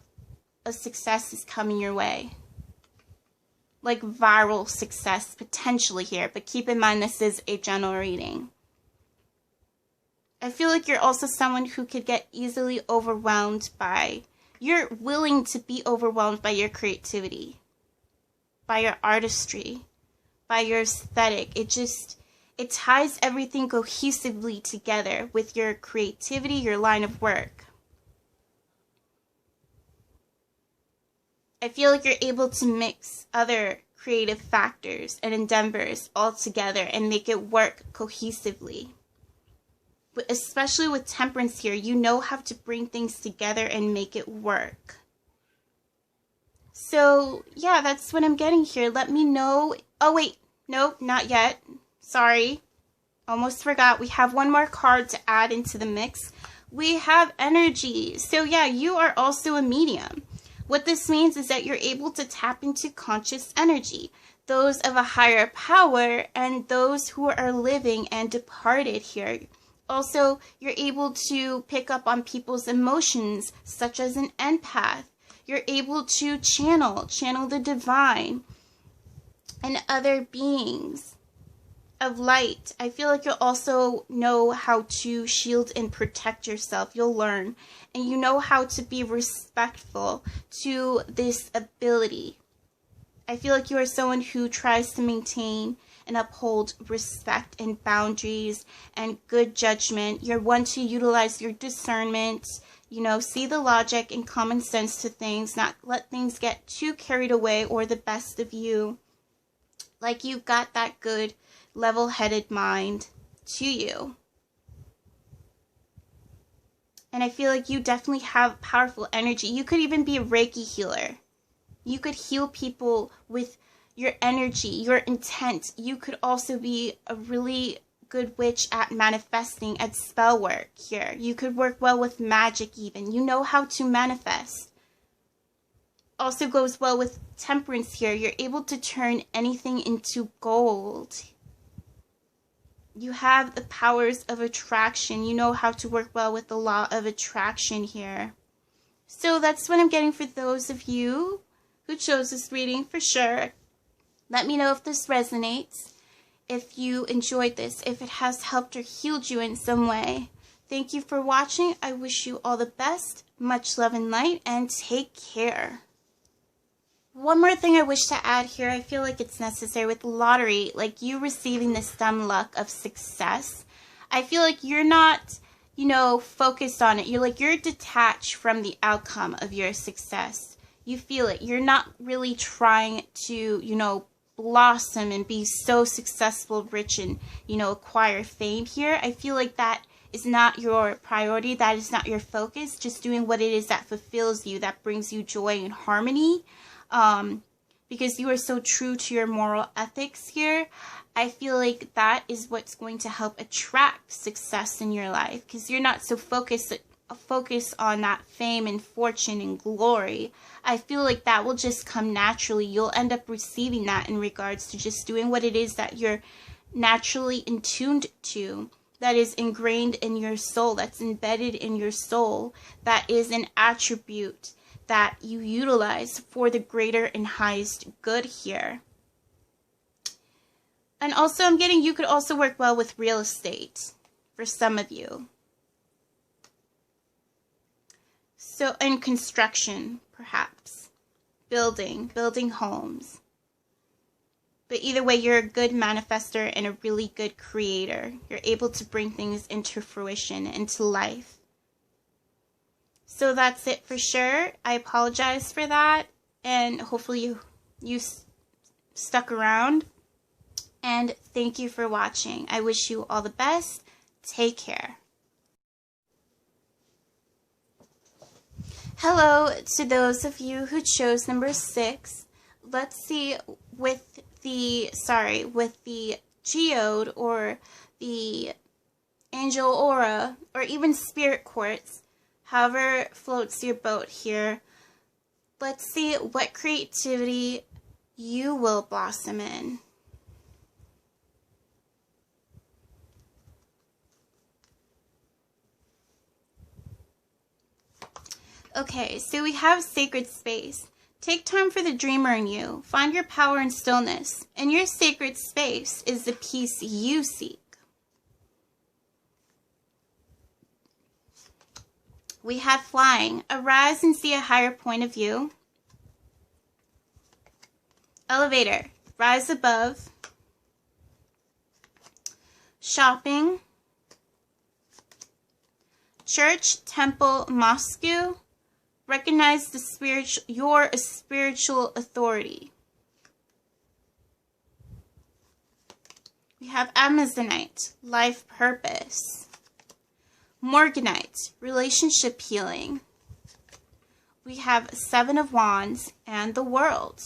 of success is coming your way. Like viral success potentially here, but keep in mind this is a general reading. I feel like you're also someone who could get easily overwhelmed by, you're willing to be overwhelmed by your creativity, by your artistry, by your aesthetic. It ties everything cohesively together with your creativity, your line of work. I feel like you're able to mix other creative factors and endeavors all together and make it work cohesively. But especially with temperance here, you know how to bring things together and make it work. So, yeah, that's what I'm getting here. Let me know. Oh, wait. Nope, not yet. Sorry. Almost forgot. We have one more card to add into the mix. We have energy. So, yeah, you are also a medium. What this means is that you're able to tap into conscious energy, those of a higher power and those who are living and departed here. Also, you're able to pick up on people's emotions, such as an empath. You're able to channel the divine and other beings of light. I feel like you'll also know how to shield and protect yourself. You'll learn. And you know how to be respectful to this ability. I feel like you are someone who tries to maintain and uphold respect and boundaries and good judgment. You're one to utilize your discernment, you know, see the logic and common sense to things, not let things get too carried away or the best of you. Like you've got that good level-headed mind to you. And I feel like you definitely have powerful energy. You could even be a Reiki healer. You could heal people with your energy, your intent. You could also be a really good witch at manifesting, at spell work here. You could work well with magic even. You know how to manifest. Also goes well with temperance here. You're able to turn anything into gold. You have the powers of attraction. You know how to work well with the law of attraction here. So that's what I'm getting for those of you who chose this reading for sure. Let me know if this resonates, if you enjoyed this, if it has helped or healed you in some way. Thank you for watching. I wish you all the best. Much love and light, and take care. One more thing I wish to add here, I feel like it's necessary with lottery, like you receiving this dumb luck of success. I feel like you're not, you know, focused on it. You're detached from the outcome of your success. You feel it. You're not really trying to, you know, blossom and be so successful, rich, and, you know, acquire fame here. I feel like that is not your priority, that is not your focus, just doing what it is that fulfills you, that brings you joy and harmony, because you are so true to your moral ethics here, I feel like that is what's going to help attract success in your life, because you're not so focused on that fame and fortune and glory. I feel like that will just come naturally. You'll end up receiving that in regards to just doing what it is that you're naturally in tuned to, that is ingrained in your soul, that's embedded in your soul, that is an attribute that you utilize for the greater and highest good here. And also I'm getting you could also work well with real estate for some of you. So, in construction, perhaps. Building homes. But either way, you're a good manifester and a really good creator. You're able to bring things into fruition, into life. So that's it for sure. I apologize for that. And hopefully you stuck around. And thank you for watching. I wish you all the best. Take care. Hello to those of you who chose number 6. Let's see with the Geode or the Angel Aura or even Spirit Quartz, however floats your boat here. Let's see what creativity you will blossom in. Okay, so we have sacred space. Take time for the dreamer in you. Find your power in stillness. And your sacred space is the peace you seek. We have flying. Arise and see a higher point of view. Elevator. Rise above. Shopping. Church, temple, mosque. Recognize you're a spiritual authority. We have Amazonite, life purpose. Morganite, relationship healing. We have 7 of Wands and the World.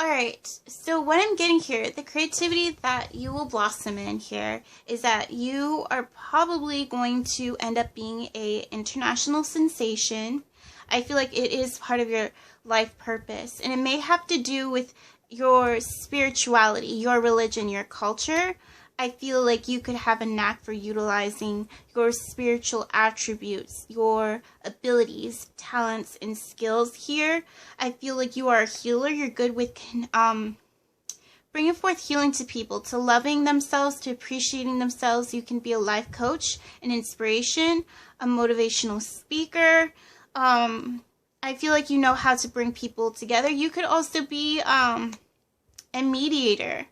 Alright, so what I'm getting here, the creativity that you will blossom in here is that you are probably going to end up being an international sensation. I feel like it is part of your life purpose, and it may have to do with your spirituality, your religion, your culture. I feel like you could have a knack for utilizing your spiritual attributes, your abilities, talents, and skills here. I feel like you are a healer. You're good with bringing forth healing to people, to loving themselves, to appreciating themselves. You can be a life coach, an inspiration, a motivational speaker. I feel like you know how to bring people together. You could also be a mediator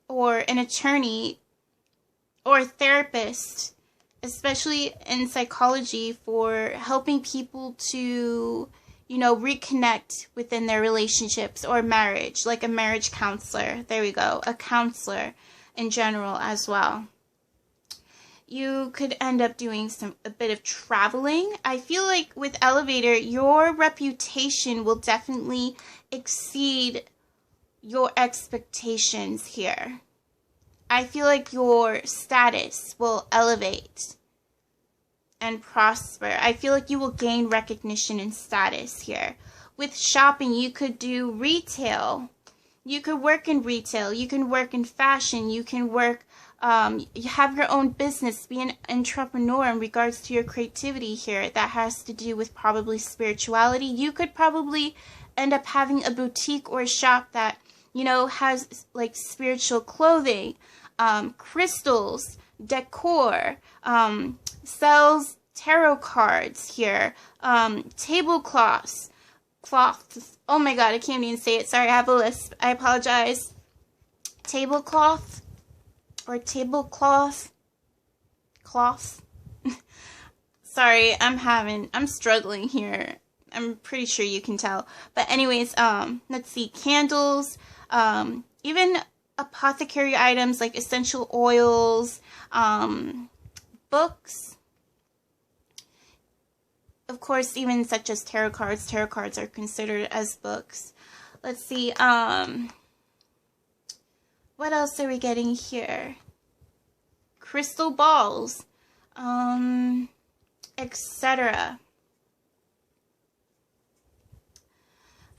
or an attorney or a therapist, especially in psychology, for helping people to, reconnect within their relationships or marriage, like a marriage counselor. There we go, a counselor in general as well. You could end up doing a bit of traveling. I feel like with Elevator, your reputation will definitely exceed your expectations here. I feel like your status will elevate and prosper. I feel like you will gain recognition and status here. With shopping, you could do retail. You could work in retail. You can work in fashion. You can work, you have your own business. Be an entrepreneur in regards to your creativity here. That has to do with probably spirituality. You could probably end up having a boutique or a shop that, has like spiritual clothing, crystals, decor, sells tarot cards here, tablecloths, oh my god, I can't even say it, sorry, I have a lisp, I apologize, tablecloth, or tablecloth, cloth, Sorry, I'm struggling here. I'm pretty sure you can tell. But anyways, let's see, candles, even apothecary items like essential oils, books. Of course, even such as tarot cards. Tarot cards are considered as books. Let's see, what else are we getting here? Crystal balls, etc.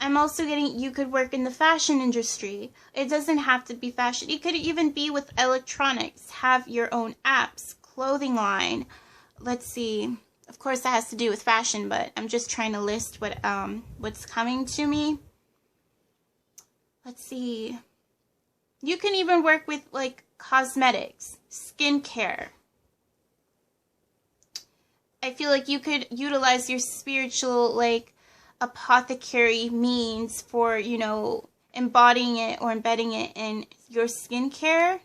I'm also getting, you could work in the fashion industry. It doesn't have to be fashion. It could even be with electronics. Have your own apps, clothing line. Let's see. Of course, that has to do with fashion, but I'm just trying to list what's coming to me. Let's see. You can even work with like cosmetics, skincare. I feel like you could utilize your spiritual like apothecary means for, you know, embodying it or embedding it in your skincare,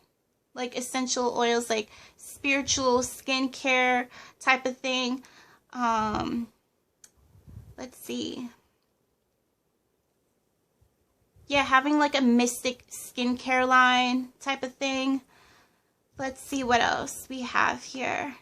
like essential oils, like spiritual skincare type of thing. Let's see. Yeah, having like a mystic skincare line type of thing. Let's see what else we have here.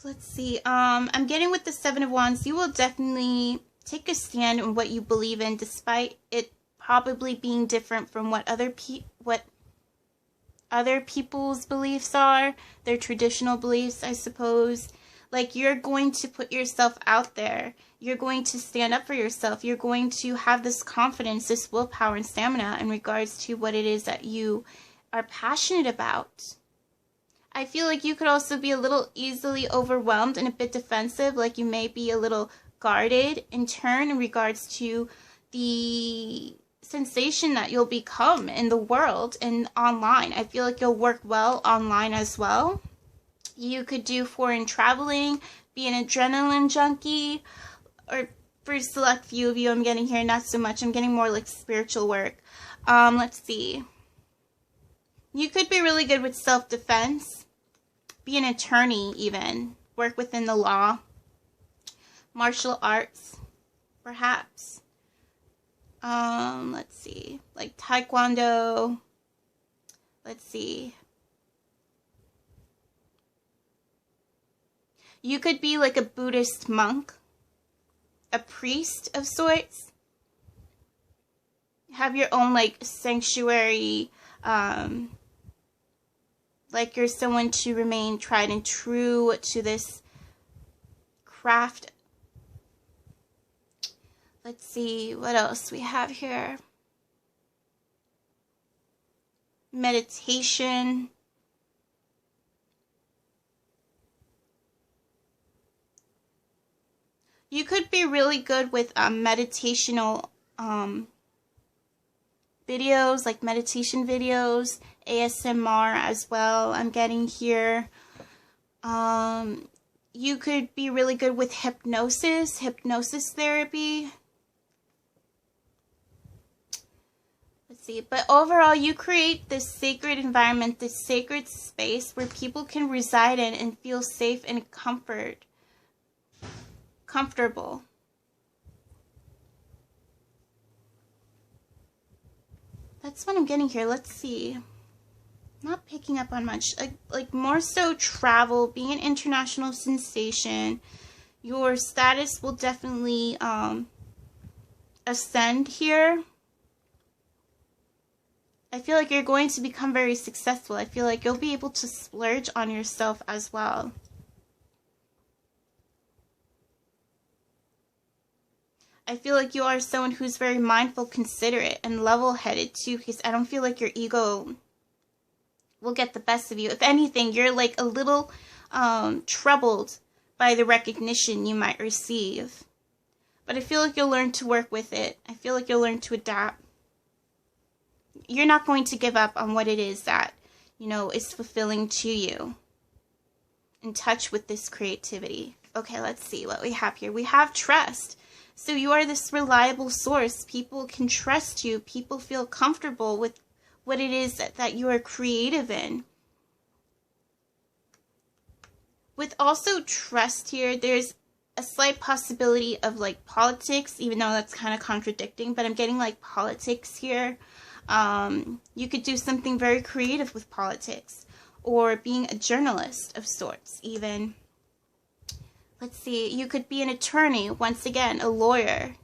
Let's see. I'm getting with the Seven of Wands. You will definitely take a stand in what you believe in, despite it probably being different from what other people's beliefs are, their traditional beliefs, I suppose. Like, you're going to put yourself out there. You're going to stand up for yourself. You're going to have this confidence, this willpower and stamina in regards to what it is that you are passionate about. I feel like you could also be a little easily overwhelmed and a bit defensive, like you may be a little guarded in turn in regards to the sensation that you'll become in the world and online. I feel like you'll work well online as well. You could do foreign traveling, be an adrenaline junkie, or for a select few of you I'm getting here, not so much. I'm getting more like spiritual work. Let's see. You could be really good with self-defense, be an attorney even, work within the law, martial arts, perhaps. Let's see, like taekwondo. Let's see. You could be like a Buddhist monk, a priest of sorts. Have your own like sanctuary, like you're someone to remain tried and true to this craft. Let's see what else we have here. Meditation. You could be really good with meditational videos, like meditation videos, ASMR as well, I'm getting here. You could be really good with hypnosis therapy. Let's see, but overall you create this sacred environment, this sacred space where people can reside in and feel safe and comfortable. That's what I'm getting here. Let's see. Not picking up on much. Like more so travel, being an international sensation. Your status will definitely ascend here. I feel like you're going to become very successful. I feel like you'll be able to splurge on yourself as well. I feel like you are someone who's very mindful, considerate, and level-headed too, because I don't feel like your ego will get the best of you. If anything, you're like a little troubled by the recognition you might receive. But I feel like you'll learn to work with it. I feel like you'll learn to adapt. You're not going to give up on what it is that, you know, is fulfilling to you. In touch with this creativity. Okay, let's see what we have here. We have trust. So you are this reliable source. People can trust you. People feel comfortable with what it is that you are creative in. With also trust here, there's a slight possibility of like politics, even though that's kind of contradicting, but I'm getting like politics here. You could do something very creative with politics, or being a journalist of sorts even. Let's see, you could be an attorney, once again, a lawyer,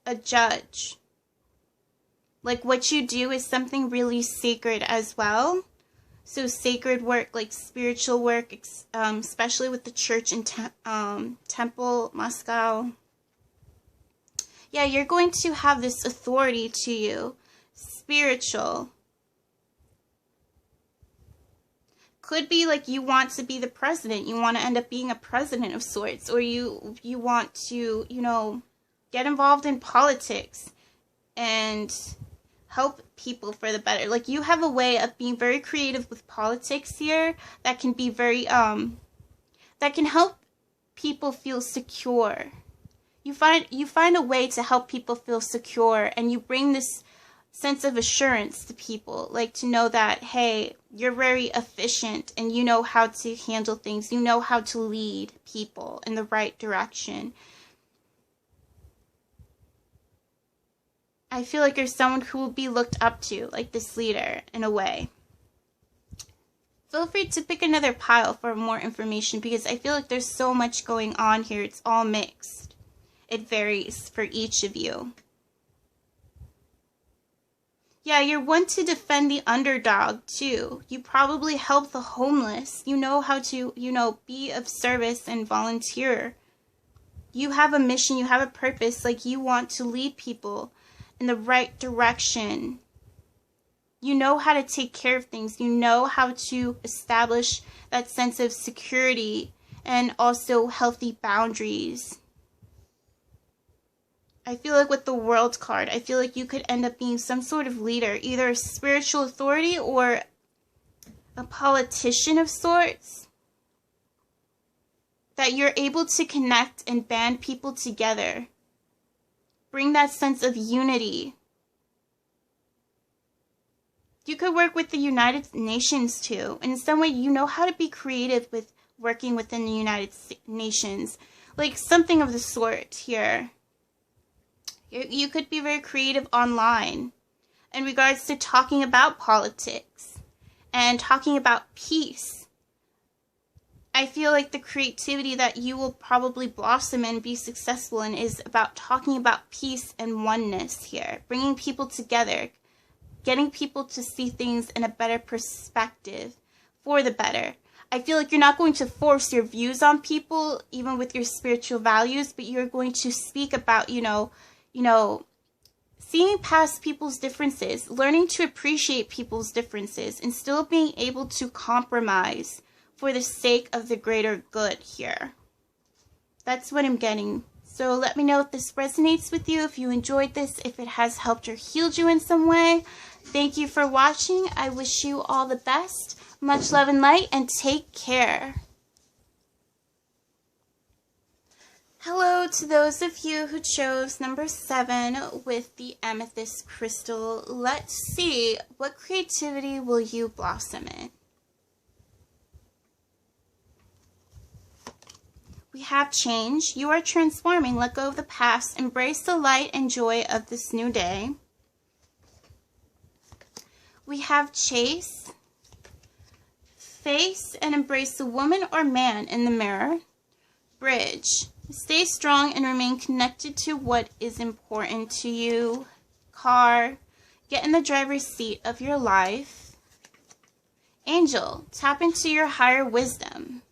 a judge. Like what you do is something really sacred as well. So sacred work, like spiritual work, especially with the church and temple, Moscow. Yeah, you're going to have this authority to you. Spiritual. Could be like you want to be the president. You want to end up being a president of sorts. Or you want to, you know, get involved in politics and help people for the better. Like you have a way of being very creative with politics here that can be very that can help people feel secure. You find a way to help people feel secure, and you bring this sense of assurance to people, like to know that, hey, you're very efficient and you know how to handle things. You know how to lead people in the right direction. I feel like you're someone who will be looked up to, like this leader, in a way. Feel free to pick another pile for more information, because I feel like there's so much going on here. It's all mixed. It varies for each of you. Yeah, you're one to defend the underdog, too. You probably help the homeless. You know how to, you know, be of service and volunteer. You have a mission. You have a purpose. Like, you want to lead people in the right direction. You know how to take care of things. You know how to establish that sense of security and also healthy boundaries. I feel like with the World card, I feel like you could end up being some sort of leader, either a spiritual authority or a politician of sorts. That you're able to connect and band people together. Bring that sense of unity. You could work with the United Nations too. And in some way, you know how to be creative with working within the United Nations. Like something of the sort here. You could be very creative online in regards to talking about politics and talking about peace. I feel like the creativity that you will probably blossom and be successful in is about talking about peace and oneness here. Bringing people together. Getting people to see things in a better perspective for the better. I feel like you're not going to force your views on people, even with your spiritual values, but you're going to speak about, you know, seeing past people's differences, learning to appreciate people's differences, and still being able to compromise for the sake of the greater good here. That's what I'm getting. So let me know if this resonates with you, if you enjoyed this, if it has helped or healed you in some way. Thank you for watching. I wish you all the best. Much love and light, and take care. Hello to those of you who chose number 7 with the Amethyst crystal. Let's see, what creativity will you blossom in? We have change. You are transforming. Let go of the past. Embrace the light and joy of this new day. We have chase. Face and embrace the woman or man in the mirror. Bridge. Stay strong and remain connected to what is important to you. Car. Get in the driver's seat of your life. Angel. Tap into your higher wisdom.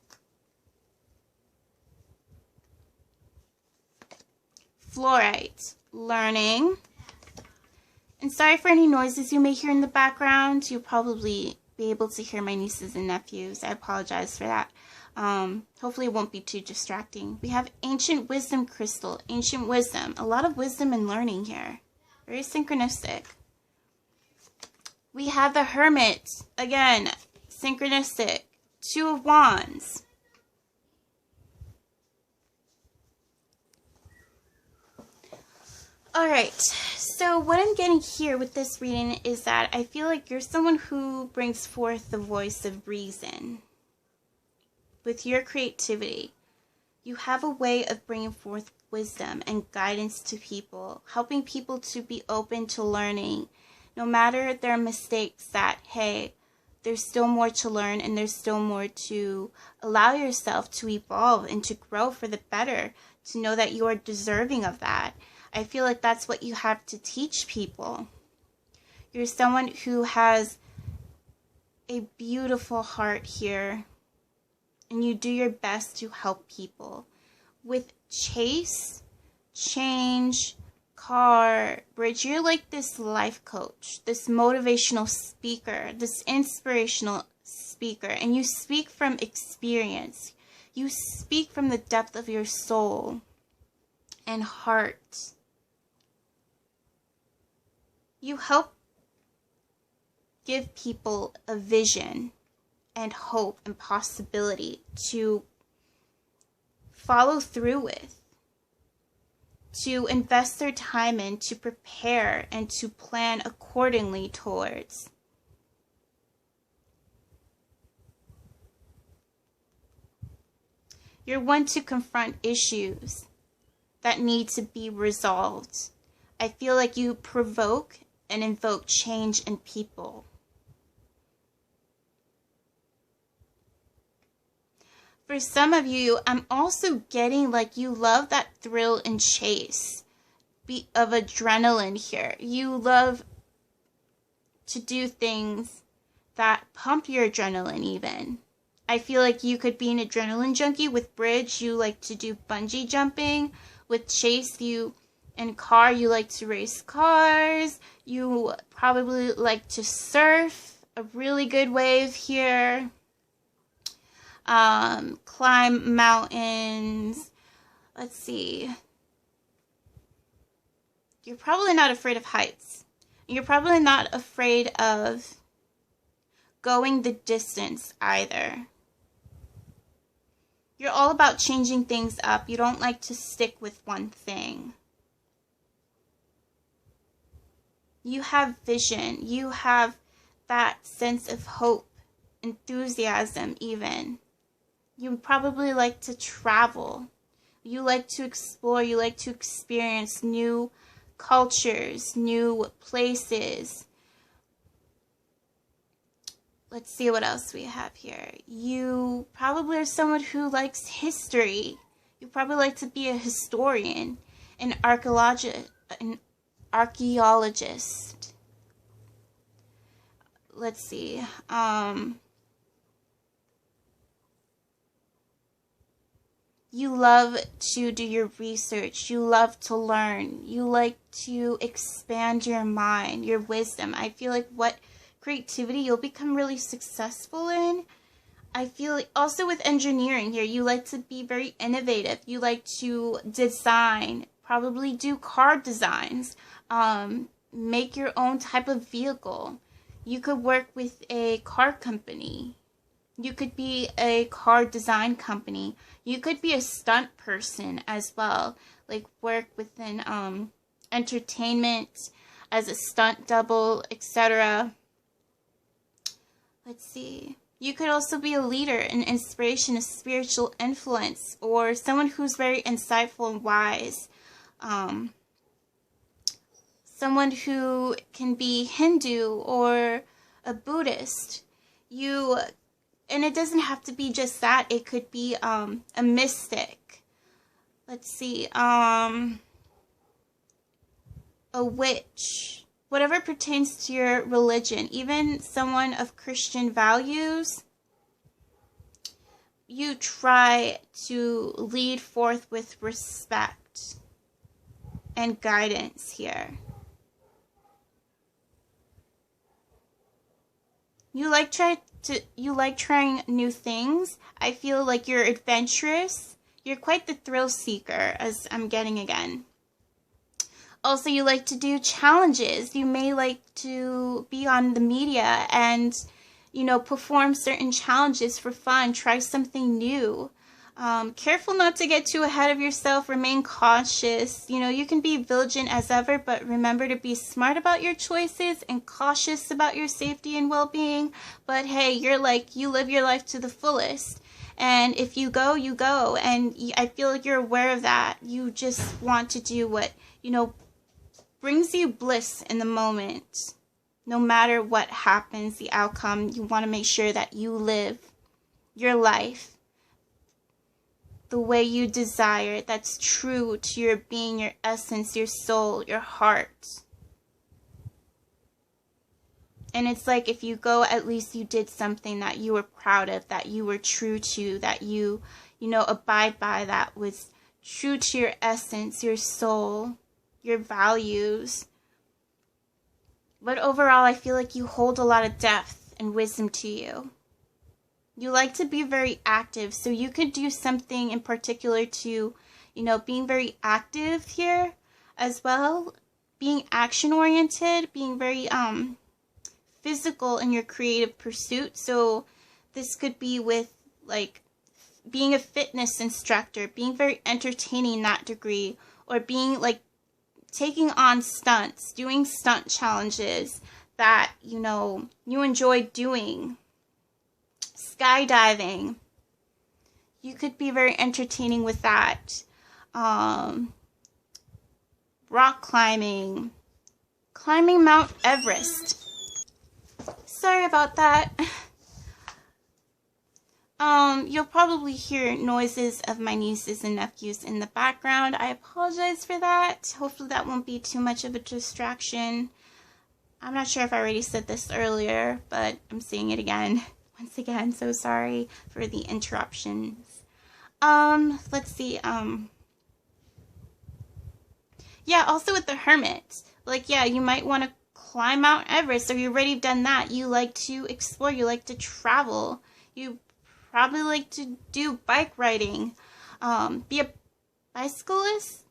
Fluorite, learning. And sorry for any noises you may hear in the background. You'll probably be able to hear my nieces and nephews. I apologize for that. Hopefully it won't be too distracting. We have ancient wisdom crystal, ancient wisdom. A lot of wisdom and learning here. Very synchronistic. We have the hermit. Again, synchronistic. 2 of Wands. Alright, so what I'm getting here with this reading is that I feel like you're someone who brings forth the voice of reason. With your creativity, you have a way of bringing forth wisdom and guidance to people, helping people to be open to learning, no matter their mistakes, that, hey, there's still more to learn and there's still more to allow yourself to evolve and to grow for the better, to know that you are deserving of that. I feel like that's what you have to teach people. You're someone who has a beautiful heart here, and you do your best to help people. With chase, change, car, bridge, you're like this life coach, this motivational speaker, this inspirational speaker, and you speak from experience. You speak from the depth of your soul and heart. You help give people a vision and hope and possibility to follow through with, to invest their time in, to prepare and to plan accordingly towards. You're one to confront issues that need to be resolved. I feel like you provoke and invoke change in people. For some of you, I'm also getting like you love that thrill and chase of adrenaline here. You love to do things that pump your adrenaline even. I feel like you could be an adrenaline junkie. With bridge, you like to do bungee jumping. With chase, in car, you like to race cars. You probably like to surf, a really good wave here. Climb mountains. Let's see. You're probably not afraid of heights. You're probably not afraid of going the distance either. You're all about changing things up. You don't like to stick with one thing. You have vision. You have that sense of hope, enthusiasm even. You probably like to travel. You like to explore. You like to experience new cultures, new places. Let's see what else we have here. You probably are someone who likes history. You probably like to be a historian, an archaeologist. Let's see. You love to do your research. You love to learn. You like to expand your mind, your wisdom. I feel like what creativity you'll become really successful in. I feel like also with engineering here, you like to be very innovative. You like to design, probably do car designs, make your own type of vehicle. You could work with a car company. You could be a car design company. You could be a stunt person as well, like work within entertainment as a stunt double, etc. Let's see. You could also be a leader, an inspiration, a spiritual influence, or someone who's very insightful and wise. Someone who can be Hindu or a Buddhist. And it doesn't have to be just that. It could be a mystic. Let's see. A witch. Whatever pertains to your religion. Even someone of Christian values. You try to lead forth with respect and guidance here. You like trying new things. I feel like you're adventurous. You're quite the thrill seeker, as I'm getting again. Also, you like to do challenges. You may like to be on the media and, perform certain challenges for fun. Try something new. Careful not to get too ahead of yourself. Remain cautious. You know, you can be vigilant as ever, but remember to be smart about your choices and cautious about your safety and well-being. But hey, you live your life to the fullest. And if you go, you go. And I feel like you're aware of that. You just want to do what, you know, brings you bliss in the moment. No matter what happens, the outcome, you want to make sure that you live your life the way you desire, that's true to your being, your essence, your soul, your heart. And it's like if you go, at least you did something that you were proud of, that you were true to, that you know, abide by, that was true to your essence, your soul, your values. But overall, I feel like you hold a lot of depth and wisdom to you. You like to be very active, so you could do something in particular to, you know, being very active here as well. Being action-oriented, being very physical in your creative pursuit. So this could be with, like, being a fitness instructor, being very entertaining in that degree, or being, like, taking on stunts, doing stunt challenges that, you know, you enjoy doing. Skydiving. You could be very entertaining with that. Rock climbing. Climbing Mount Everest. Sorry about that. You'll probably hear noises of my nieces and nephews in the background. I apologize for that. Hopefully that won't be too much of a distraction. I'm not sure if I already said this earlier, but I'm saying it again. Once again, so sorry for the interruptions. Let's see, yeah, also with the Hermit, like, yeah, you might want to climb Mount Everest, or you've already done that. You like to explore, you like to travel, you probably like to do bike riding, be a bicyclist.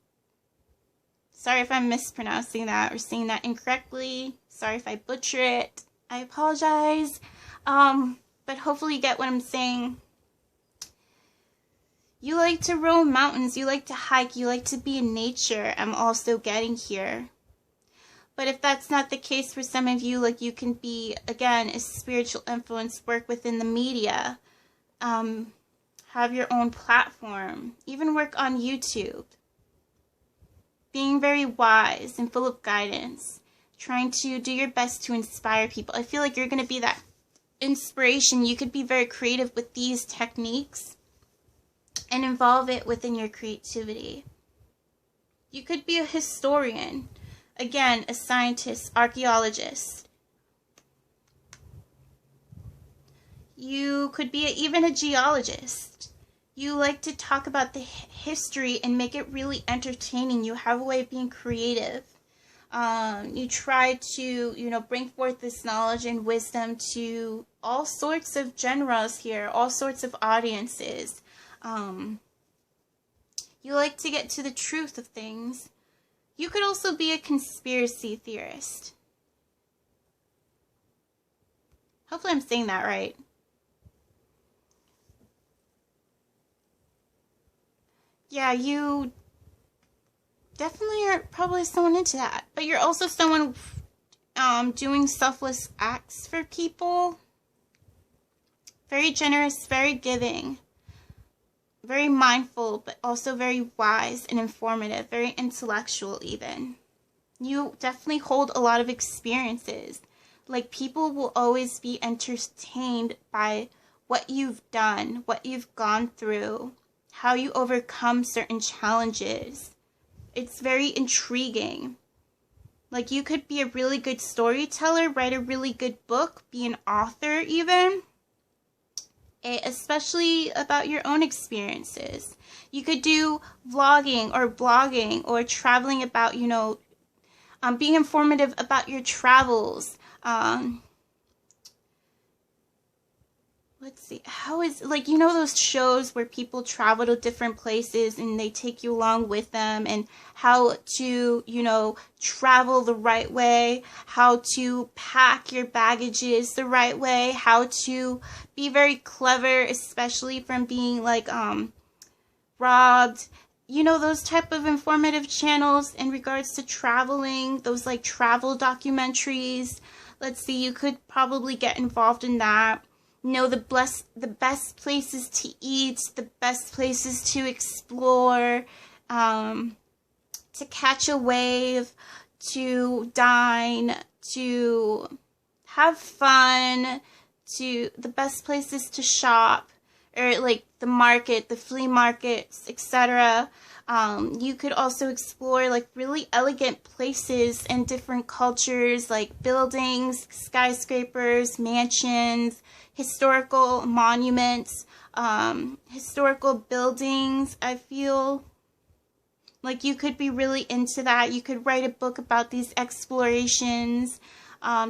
Sorry if I'm mispronouncing that or saying that incorrectly. Sorry if I butcher it. I apologize. But hopefully you get what I'm saying. You like to roam mountains, you like to hike, you like to be in nature. I'm also getting here. But if that's not the case for some of you, like, you can be, again, a spiritual influence, work within the media, have your own platform, even work on YouTube. Being very wise and full of guidance, trying to do your best to inspire people. I feel like you're going to be that inspiration. You could be very creative with these techniques and involve it within your creativity. You could be a historian, again, a scientist, archaeologist. You could be even a geologist. You like to talk about the history and make it really entertaining. You have a way of being creative. You try to, you know, bring forth this knowledge and wisdom to all sorts of genres here, all sorts of audiences. You like to get to the truth of things. You could also be a conspiracy theorist. Hopefully I'm saying that right. Yeah, you definitely are probably someone into that. But you're also someone doing selfless acts for people. Very generous, very giving. Very mindful, but also very wise and informative. Very intellectual even. You definitely hold a lot of experiences. Like, people will always be entertained by what you've done, what you've gone through, how you overcome certain challenges. It's very intriguing. Like, you could be a really good storyteller, write a really good book, be an author even, especially about your own experiences. You could do vlogging or blogging or traveling about, you know, being informative about your travels. Let's see, how is, like, you know those shows where people travel to different places and they take you along with them, and how to, you know, travel the right way, how to pack your baggages the right way, how to be very clever, especially from being, like, robbed. You know, those type of informative channels in regards to traveling, those like travel documentaries. Let's see, you could probably get involved in that. You know, the best places to eat, the best places to explore, to catch a wave, to dine, to have fun, to the best places to shop, or like the market, the flea markets, etc. You could also explore like really elegant places and different cultures, like buildings, skyscrapers, mansions, historical monuments, historical buildings. I feel like you could be really into that. You could write a book about these explorations,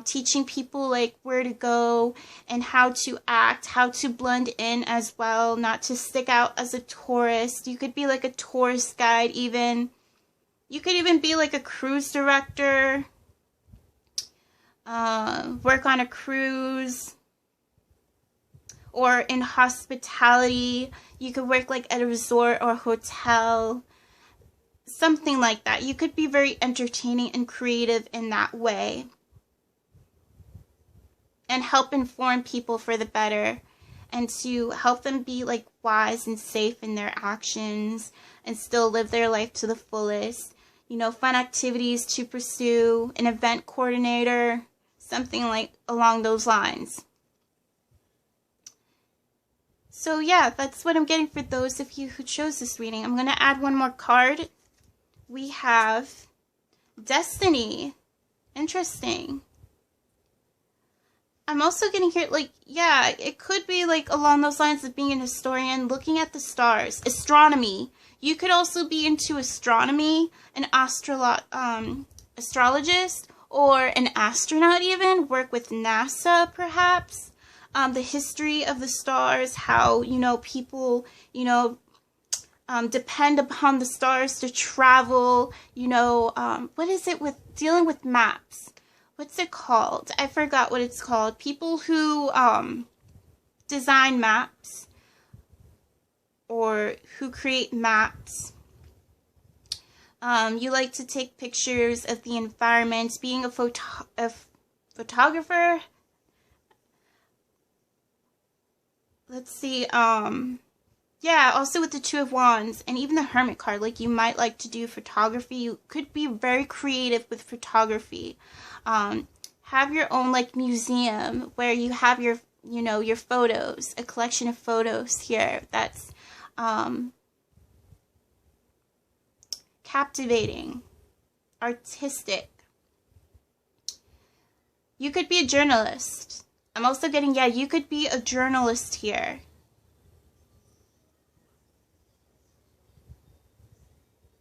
teaching people like where to go and how to act, how to blend in as well, not to stick out as a tourist. You could be like a tourist guide even. You could even be like a cruise director, work on a cruise, or in hospitality. You could work like at a resort or hotel, something like that. You could be very entertaining and creative in that way, and help inform people for the better, and to help them be like wise and safe in their actions and still live their life to the fullest. You know, fun activities to pursue, an event coordinator, something like along those lines. So yeah, that's what I'm getting for those of you who chose this reading. I'm going to add one more card. We have Destiny. Interesting. I'm also getting here, like, yeah, it could be like along those lines of being an historian, looking at the stars, astronomy. You could also be into astronomy, an astrologist, or an astronaut even, work with NASA perhaps. The history of the stars, how, you know, people, you know, depend upon the stars to travel, you know, what is it with dealing with maps? What's it called? I forgot what it's called. People who design maps or who create maps. You like to take pictures of the environment, being a photographer. Let's see, yeah, also with the Two of Wands and even the Hermit card, like you might like to do photography. You could be very creative with photography. Have your own like museum where you have your, you know, your photos, a collection of photos here that's captivating, artistic. You could be a journalist. I'm also getting, yeah, you could be a journalist here.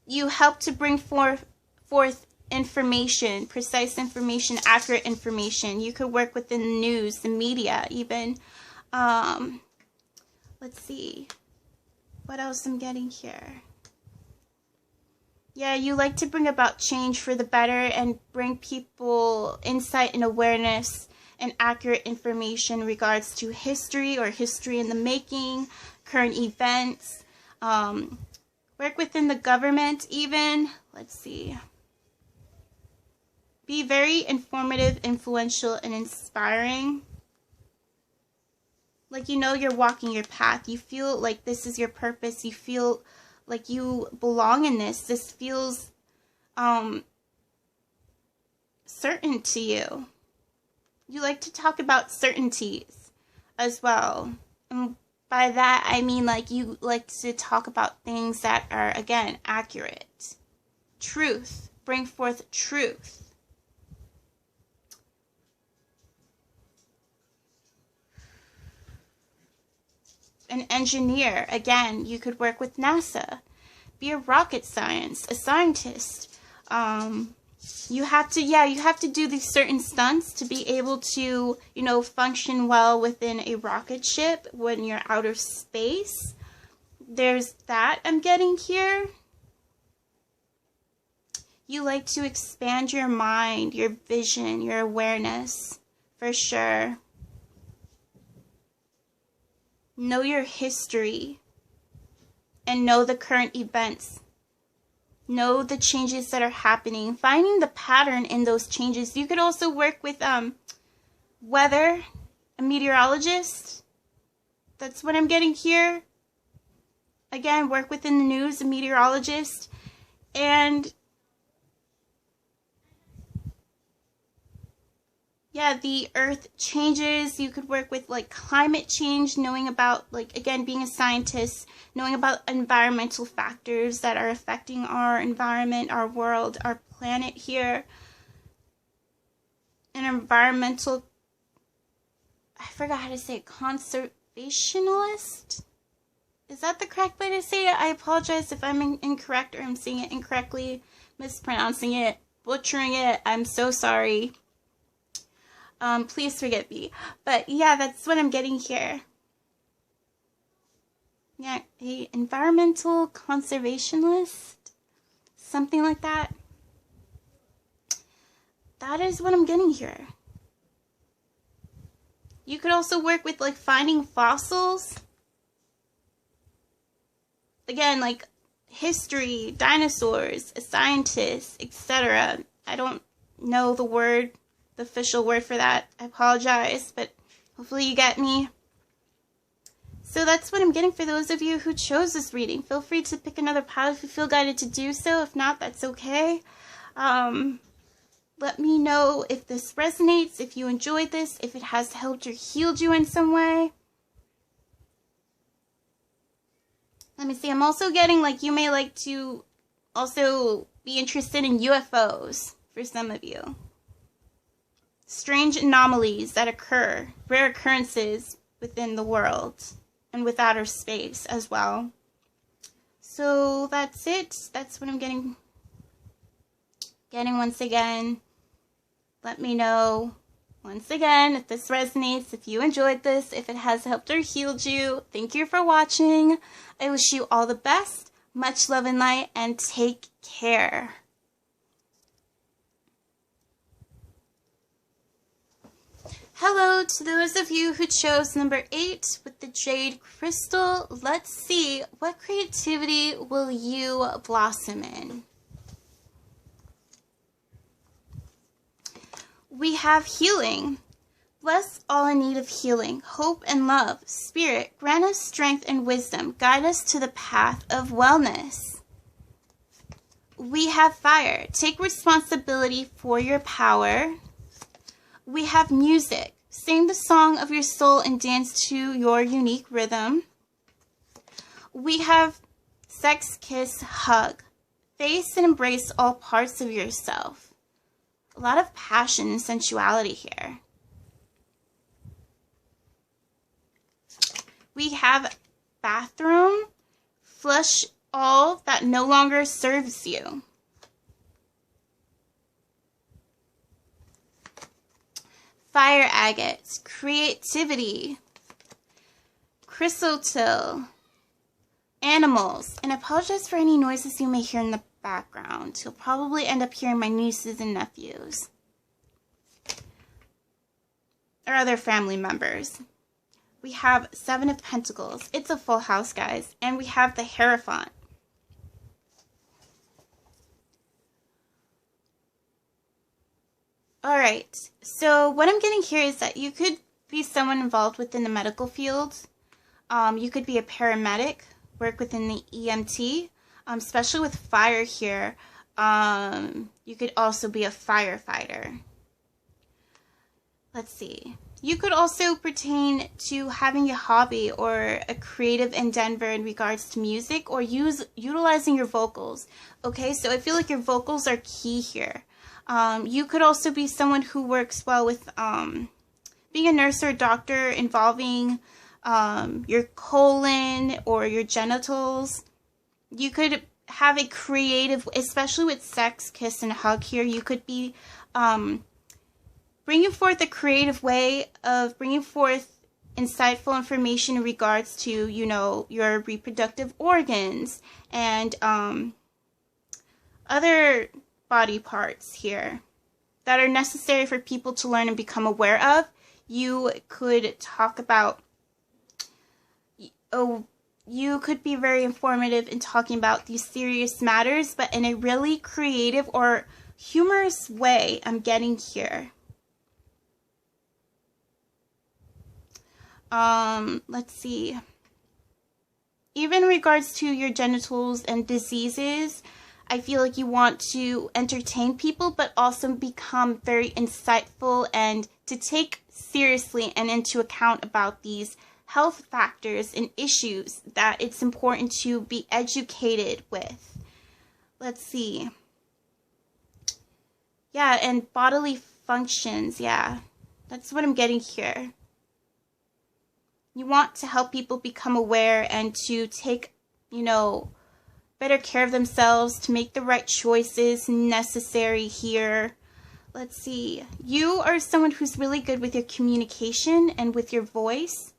You help to bring forth information, precise information, accurate information. You could work within the news, the media, even. Let's see. What else I'm getting here? Yeah, you like to bring about change for the better and bring people insight and awareness and accurate information in regards to history or history in the making, current events. Work within the government even. Let's see. Be very informative, influential, and inspiring. Like, you know, you're walking your path. You feel like this is your purpose. You feel like you belong in this. This feels certain to you. You like to talk about certainties as well. And by that, I mean like you like to talk about things that are, again, accurate. Truth. Bring forth truth. An engineer. Again, you could work with NASA. Be a rocket scientist. You have to do these certain stunts to be able to, you know, function well within a rocket ship when you're out of space. There's that I'm getting here. You like to expand your mind, your vision, your awareness, for sure. Know your history and know the current events. Know the changes that are happening, finding the pattern in those changes. You could also work with weather, a meteorologist. That's what I'm getting here. Again, work within the news, a meteorologist. And yeah, the earth changes. You could work with like climate change, knowing about, like, again, being a scientist, knowing about environmental factors that are affecting our environment, our world, our planet here. An environmental, I forgot how to say it, conservationalist? Is that the correct way to say it? I apologize if I'm incorrect or I'm saying it incorrectly, mispronouncing it, butchering it. I'm so sorry. Please forgive me. But yeah, that's what I'm getting here. Yeah, a environmental conservationist, something like that. That is what I'm getting here. You could also work with like finding fossils. Again, like history, dinosaurs, a scientist, etc. I don't know the word, the official word for that. I apologize, but hopefully you get me. So that's what I'm getting for those of you who chose this reading. Feel free to pick another pile if you feel guided to do so. If not, that's okay. Let me know if this resonates, if you enjoyed this, if it has helped or healed you in some way. Let me see. I'm also getting, like, you may like to also be interested in UFOs for some of you. Strange anomalies that occur, rare occurrences within the world and with outer space as well. So that's it. That's what I'm getting once again. Let me know once again if this resonates, if you enjoyed this, if it has helped or healed you. Thank you for watching. I wish you all the best. Much love and light, and take care. Hello to those of you who chose number 8 with the Jade crystal. Let's see, what creativity will you blossom in? We have healing. Bless all in need of healing, hope and love. Spirit, grant us strength and wisdom. Guide us to the path of wellness. We have fire. Take responsibility for your power. We have music. Sing the song of your soul and dance to your unique rhythm. We have sex, kiss, hug. Face and embrace all parts of yourself. A lot of passion and sensuality here. We have bathroom. Flush all that no longer serves you. Fire agates. Creativity. Chrysotil. Animals. And I apologize for any noises you may hear in the background. You'll probably end up hearing my nieces and nephews or other family members. We have 7 of Pentacles. It's a full house, guys. And we have the Hierophant. Alright, so what I'm getting here is that you could be someone involved within the medical field. You could be a paramedic, work within the EMT. Especially with fire here, you could also be a firefighter. Let's see. You could also pertain to having a hobby or a creative endeavor in regards to music or utilizing your vocals. Okay, so I feel like your vocals are key here. You could also be someone who works well with being a nurse or a doctor involving your colon or your genitals. You could have a creative, especially with sex, kiss, and hug here, you could be bringing forth a creative way of bringing forth insightful information in regards to, you know, your reproductive organs and other body parts here that are necessary for people to learn and become aware of. You could talk about you could be very informative in talking about these serious matters, but in a really creative or humorous way, I'm getting here. Let's see. Even in regards to your genitals and diseases, I feel like you want to entertain people, but also become very insightful and to take seriously and into account about these health factors and issues that it's important to be educated with. Let's see. Yeah, and bodily functions. Yeah, that's what I'm getting here. You want to help people become aware and to take, better care of themselves, to make the right choices necessary here. Let's see. You are someone who's really good with your communication and with your voice.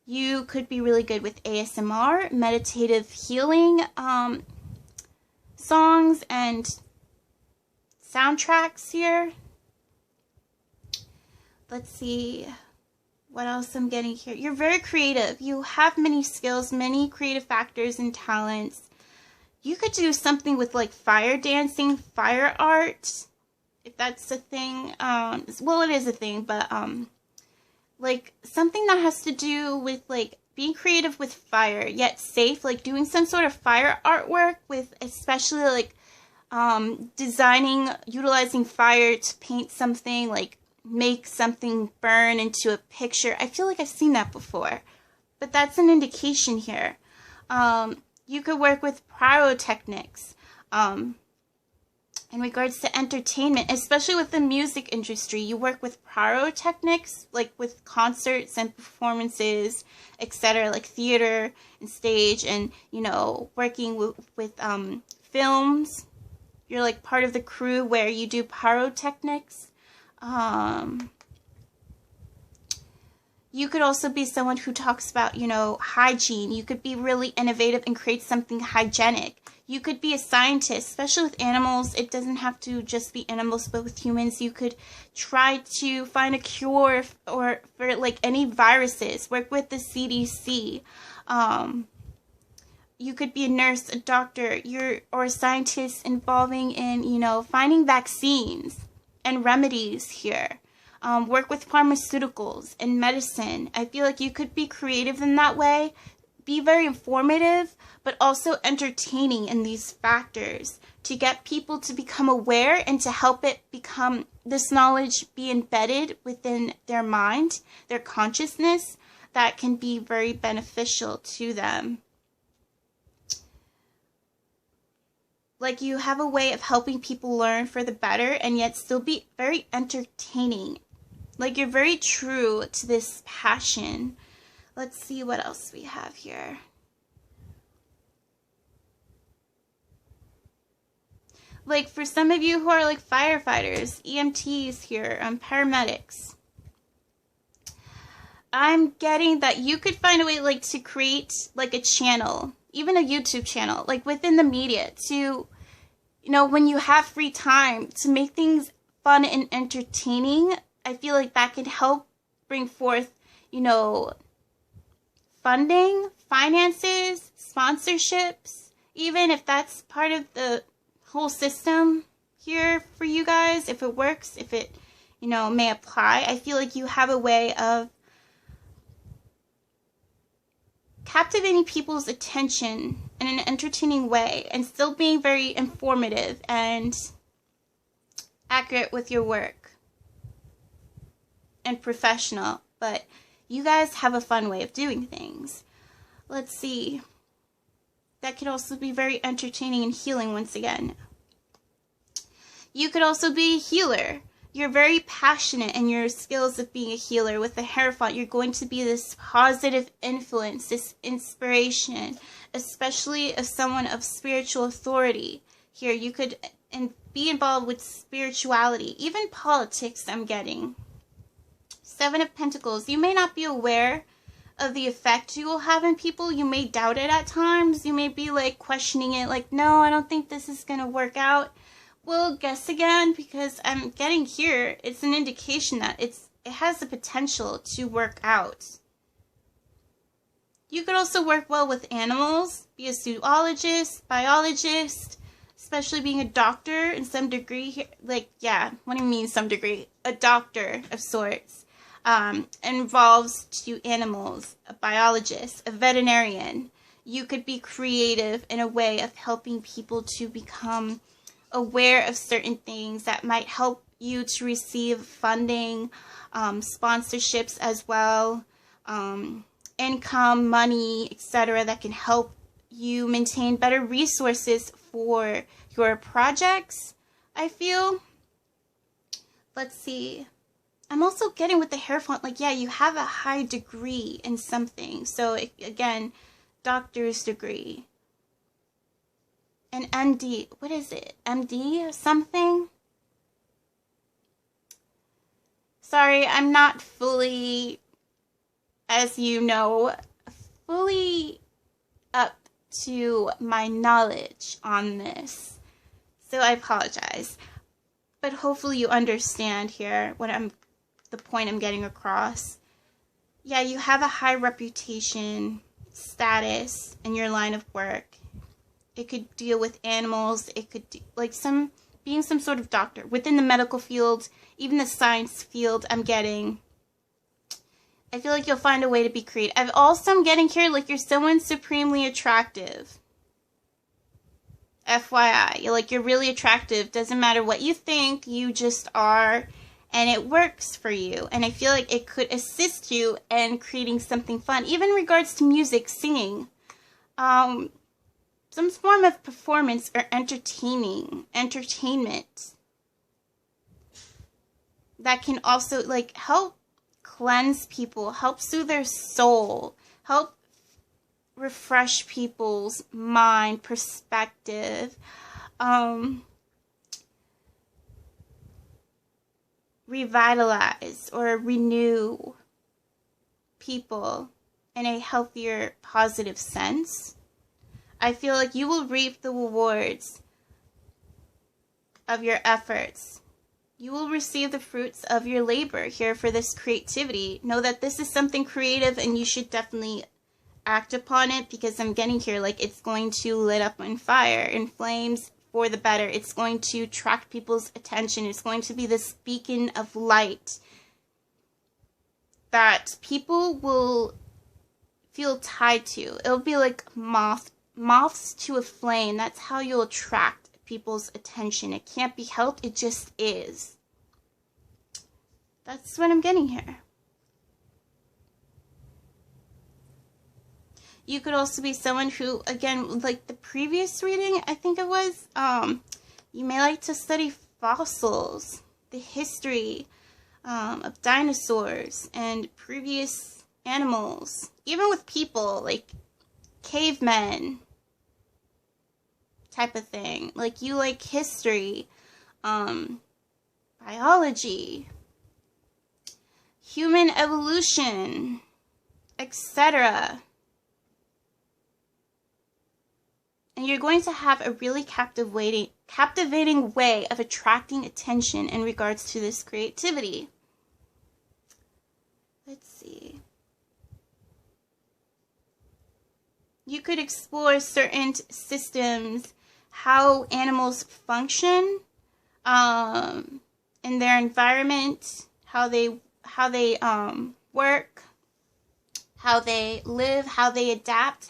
You could be really good with ASMR, meditative healing, songs and soundtracks here. Let's see what else I'm getting here. You're very creative. You have many skills, many creative factors and talents. You could do something with like fire dancing, fire art, if that's a thing. Well, it is a thing, but like something that has to do with like being creative with fire, yet safe, like doing some sort of fire artwork with especially like designing, utilizing fire to paint something, like make something burn into a picture. I feel like I've seen that before, but that's an indication here. You could work with pyrotechnics in regards to entertainment, especially with the music industry. You work with pyrotechnics, like with concerts and performances, etc., like theater and stage, and working with films. You're like part of the crew where you do pyrotechnics. You could also be someone who talks about, hygiene. You could be really innovative and create something hygienic. You could be a scientist, especially with animals. It doesn't have to just be animals, but with humans. You could try to find a cure for like any viruses. Work with the CDC. You could be a nurse, a doctor, or a scientist involving in, finding vaccines and remedies here. Work with pharmaceuticals and medicine. I feel like you could be creative in that way, be very informative, but also entertaining in these factors to get people to become aware and to help it become, this knowledge be embedded within their mind, their consciousness, that can be very beneficial to them. Like you have a way of helping people learn for the better and yet still be very entertaining. Like you're very true to this passion. Let's see what else we have here. Like for some of you who are like firefighters, EMTs here, paramedics, I'm getting that you could find a way like to create like a channel, even a YouTube channel, like within the media to, when you have free time to make things fun and entertaining. I feel like that can help bring forth, funding, finances, sponsorships, even if that's part of the whole system here for you guys. If it works, if it, may apply, I feel like you have a way of captivating people's attention in an entertaining way and still being very informative and accurate with your work and professional, but you guys have a fun way of doing things. Let's see. That could also be very entertaining and healing once again. You could also be a healer. You're very passionate in your skills of being a healer. With the Hierophant, you're going to be this positive influence, this inspiration, especially as someone of spiritual authority. Here, you could be involved with spirituality, even politics, I'm getting. Seven of Pentacles. You may not be aware of the effect you will have in people. You may doubt it at times. You may be like questioning it, like, no, I don't think this is going to work out. Well, guess again, because I'm getting here, it's an indication that it has the potential to work out. You could also work well with animals, be a zoologist, biologist, especially being a doctor in some degree here. Like, yeah, what do you mean some degree? A doctor of sorts. Involves to animals, a biologist, a veterinarian. You could be creative in a way of helping people to become aware of certain things that might help you to receive funding, sponsorships as well, income, money, etc. that can help you maintain better resources for your projects, I feel. Let's see. I'm also getting with the hair font, like, yeah, you have a high degree in something. So, again, doctor's degree. An MD, what is it? MD or something? Sorry, I'm not fully, as you know, fully up to my knowledge on this. So I apologize. But hopefully you understand here the point I'm getting across. Yeah, you have a high reputation, status in your line of work. It could deal with animals. It could like being some sort of doctor within the medical field, even the science field. I feel like you'll find a way to be creative. I'm getting here like you're someone supremely attractive. FYI, you're really attractive. Doesn't matter what you think, you just are, and it works for you. And I feel like it could assist you in creating something fun, even in regards to music, singing, some form of performance or entertainment that can also help cleanse people, help soothe their soul, help refresh people's mind, perspective, revitalize or renew people in a healthier, positive sense. I feel like you will reap the rewards of your efforts. You will receive the fruits of your labor here for this creativity. Know that this is something creative and you should definitely act upon it, because I'm getting here it's going to lit up on fire, in flames for the better. It's going to attract people's attention. It's going to be this beacon of light that people will feel tied to. It'll be like moths to a flame. That's how you'll attract people's attention. It can't be helped. It just is. That's what I'm getting here. You could also be someone who, again, like the previous reading, I think it was, you may like to study fossils, the history of dinosaurs and previous animals, even with people, like cavemen type of thing. Like you like history, biology, human evolution, etc. And you're going to have a really captivating way of attracting attention in regards to this creativity. Let's see. You could explore certain systems, how animals function in their environment, how they work, how they live, how they adapt,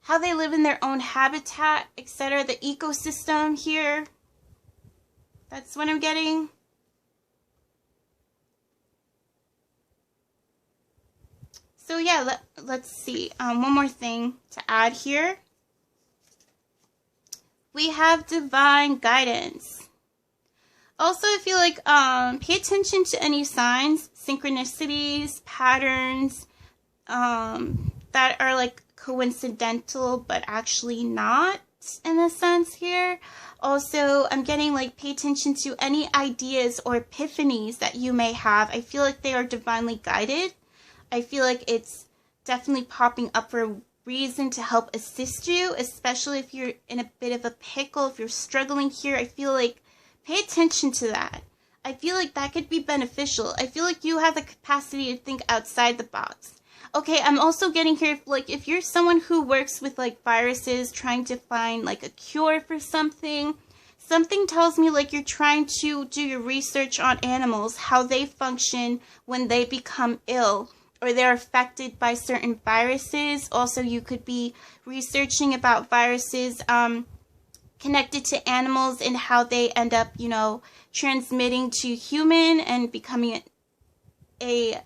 how they live in their own habitat, etc. The ecosystem here. That's what I'm getting. So yeah, let's see. One more thing to add here. We have divine guidance. Also, I feel like pay attention to any signs, synchronicities, patterns that are like coincidental but actually not, in a sense here. Also, I'm getting like pay attention to any ideas or epiphanies that you may have. I feel like they are divinely guided. I feel like it's definitely popping up for a reason to help assist you, especially if you're in a bit of a pickle, if you're struggling here. I feel like pay attention to that. I feel like that could be beneficial. I feel like you have the capacity to think outside the box. Okay, I'm also getting here, like, if you're someone who works with, like, viruses, trying to find, like, a cure for something, something tells me, like, you're trying to do your research on animals, how they function when they become ill, or they're affected by certain viruses. Also, you could be researching about viruses, connected to animals and how they end up, you know, transmitting to human and becoming a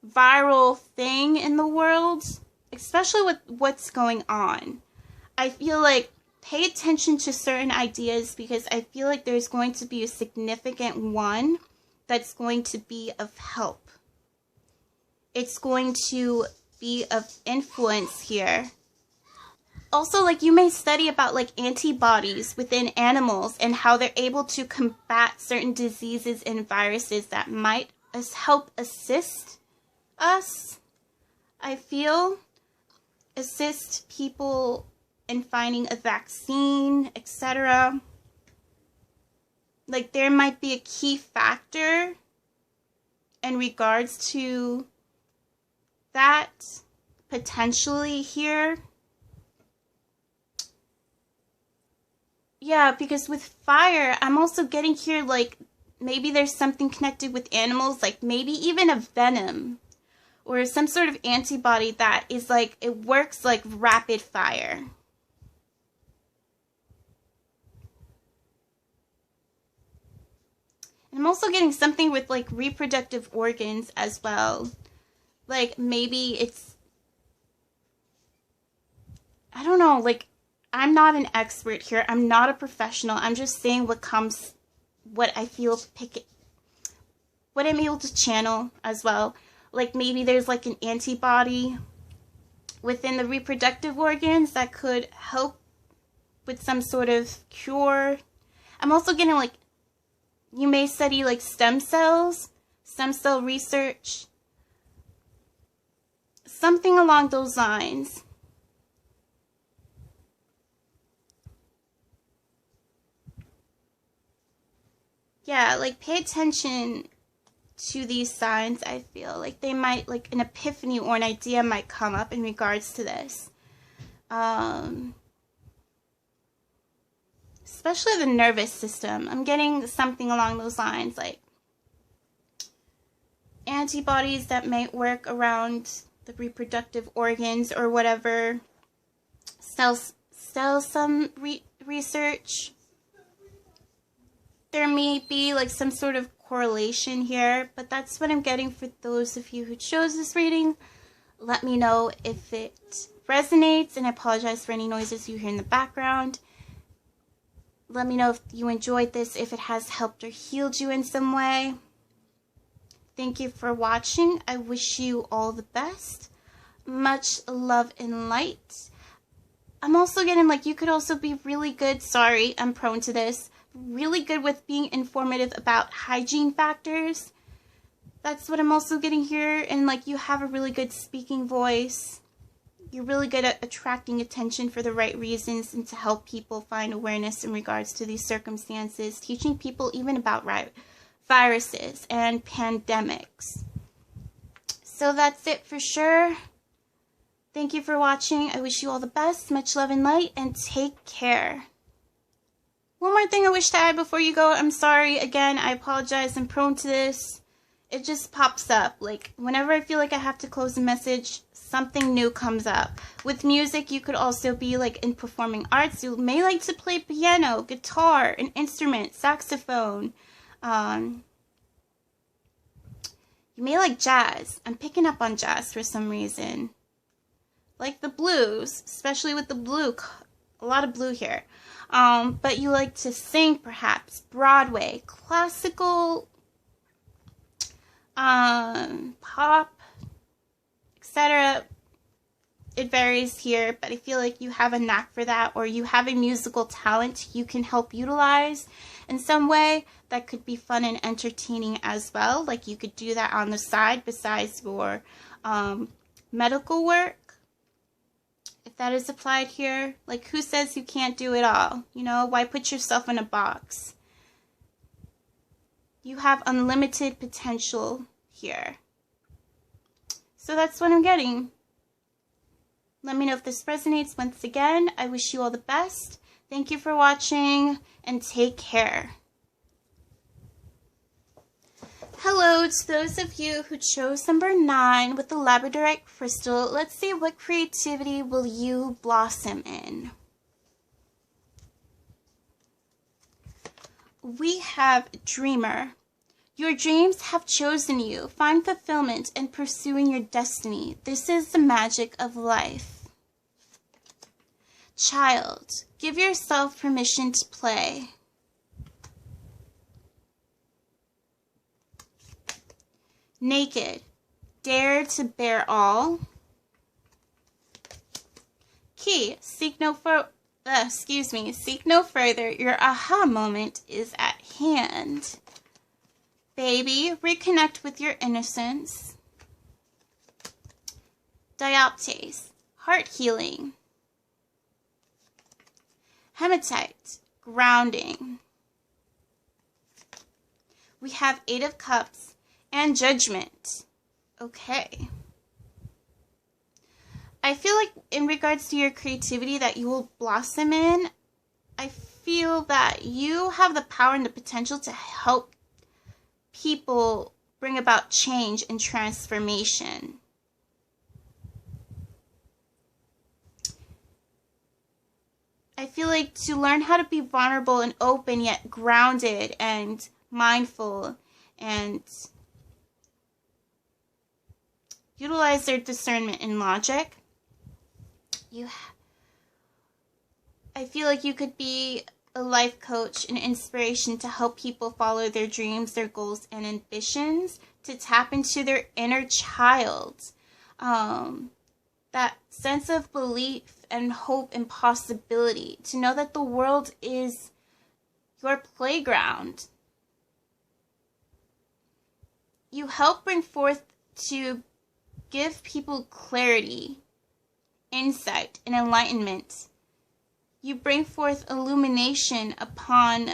viral thing in the world, especially with what's going on. I feel like pay attention to certain ideas, because I feel like there's going to be a significant one that's going to be of help. It's going to be of influence here. Also, like, you may study about, like, antibodies within animals and how they're able to combat certain diseases and viruses that might help assist us, I feel, assist people in finding a vaccine, etc. Like, there might be a key factor in regards to that, potentially here. Yeah, because with fire, I'm also getting here, like, maybe there's something connected with animals, like maybe even a venom or some sort of antibody that is, like, it works like rapid fire. And I'm also getting something with, like, reproductive organs as well. Like, maybe it's, I don't know, like, I'm not an expert here. I'm not a professional. I'm just saying what I feel, what I'm able to channel as well. Like, maybe there's, like, an antibody within the reproductive organs that could help with some sort of cure. I'm also getting, like, you may study, like, stem cell research, something along those lines. Yeah, like, pay attention to these signs. I feel like they might, like, an epiphany or an idea might come up in regards to this. Especially the nervous system. I'm getting something along those lines, like antibodies that might work around the reproductive organs or whatever. Some research. There may be, like, some sort of correlation here, but that's what I'm getting for those of you who chose this reading. Let me know if it resonates, and I apologize for any noises you hear in the background. Let me know if you enjoyed this, if it has helped or healed you in some way. Thank you for watching. I wish you all the best. Much love and light. I'm also getting, like, you could also be really good, sorry, I'm prone to this, really good with being informative about hygiene factors. That's what I'm also getting here. And, like, you have a really good speaking voice. You're really good at attracting attention for the right reasons and to help people find awareness in regards to these circumstances, teaching people even about viruses and pandemics. So that's it for sure. Thank you for watching. I wish you all the best. Much love and light, and take care. One more thing I wish to add before you go. I'm sorry. Again, I apologize. I'm prone to this. It just pops up. Like, whenever I feel like I have to close a message, something new comes up. With music, you could also be, like, in performing arts. You may like to play piano, guitar, an instrument, saxophone. You may like jazz. I'm picking up on jazz for some reason. Like the blues, especially with the blue. A lot of blue here. But you like to sing, perhaps, Broadway, classical, pop, etc. It varies here, but I feel like you have a knack for that, or you have a musical talent you can help utilize in some way that could be fun and entertaining as well. Like, you could do that on the side besides your medical work. If that is applied here, like, who says you can't do it all? You know, why put yourself in a box? You have unlimited potential here. So that's what I'm getting. Let me know if this resonates. Once again, I wish you all the best. Thank you for watching, and take care. Hello to those of you who chose number 9 with the Labradorite crystal. Let's see, what creativity will you blossom in? We have Dreamer. Your dreams have chosen you. Find fulfillment in pursuing your destiny. This is the magic of life. Child, give yourself permission to play. Naked, dare to bear all. Key, seek no further. Your aha moment is at hand. Baby, reconnect with your innocence. Dioptase, heart healing. Hematite, grounding. We have 8 of Cups and Judgment. Okay. I feel like in regards to your creativity that you will blossom in, I feel that you have the power and the potential to help people bring about change and transformation. I feel like to learn how to be vulnerable and open yet grounded and mindful and utilize their discernment and logic. I feel like you could be a life coach, an inspiration to help people follow their dreams, their goals, and ambitions, to tap into their inner child. That sense of belief and hope and possibility, to know that the world is your playground. You help bring forth to give people clarity, insight, and enlightenment. You bring forth illumination upon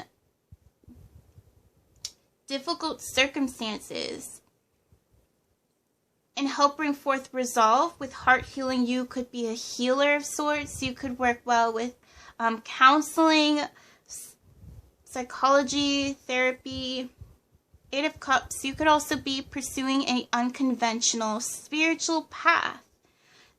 difficult circumstances and help bring forth resolve. With heart healing, you could be a healer of sorts. You could work well with counseling, psychology, therapy. 8 of Cups, you could also be pursuing an unconventional spiritual path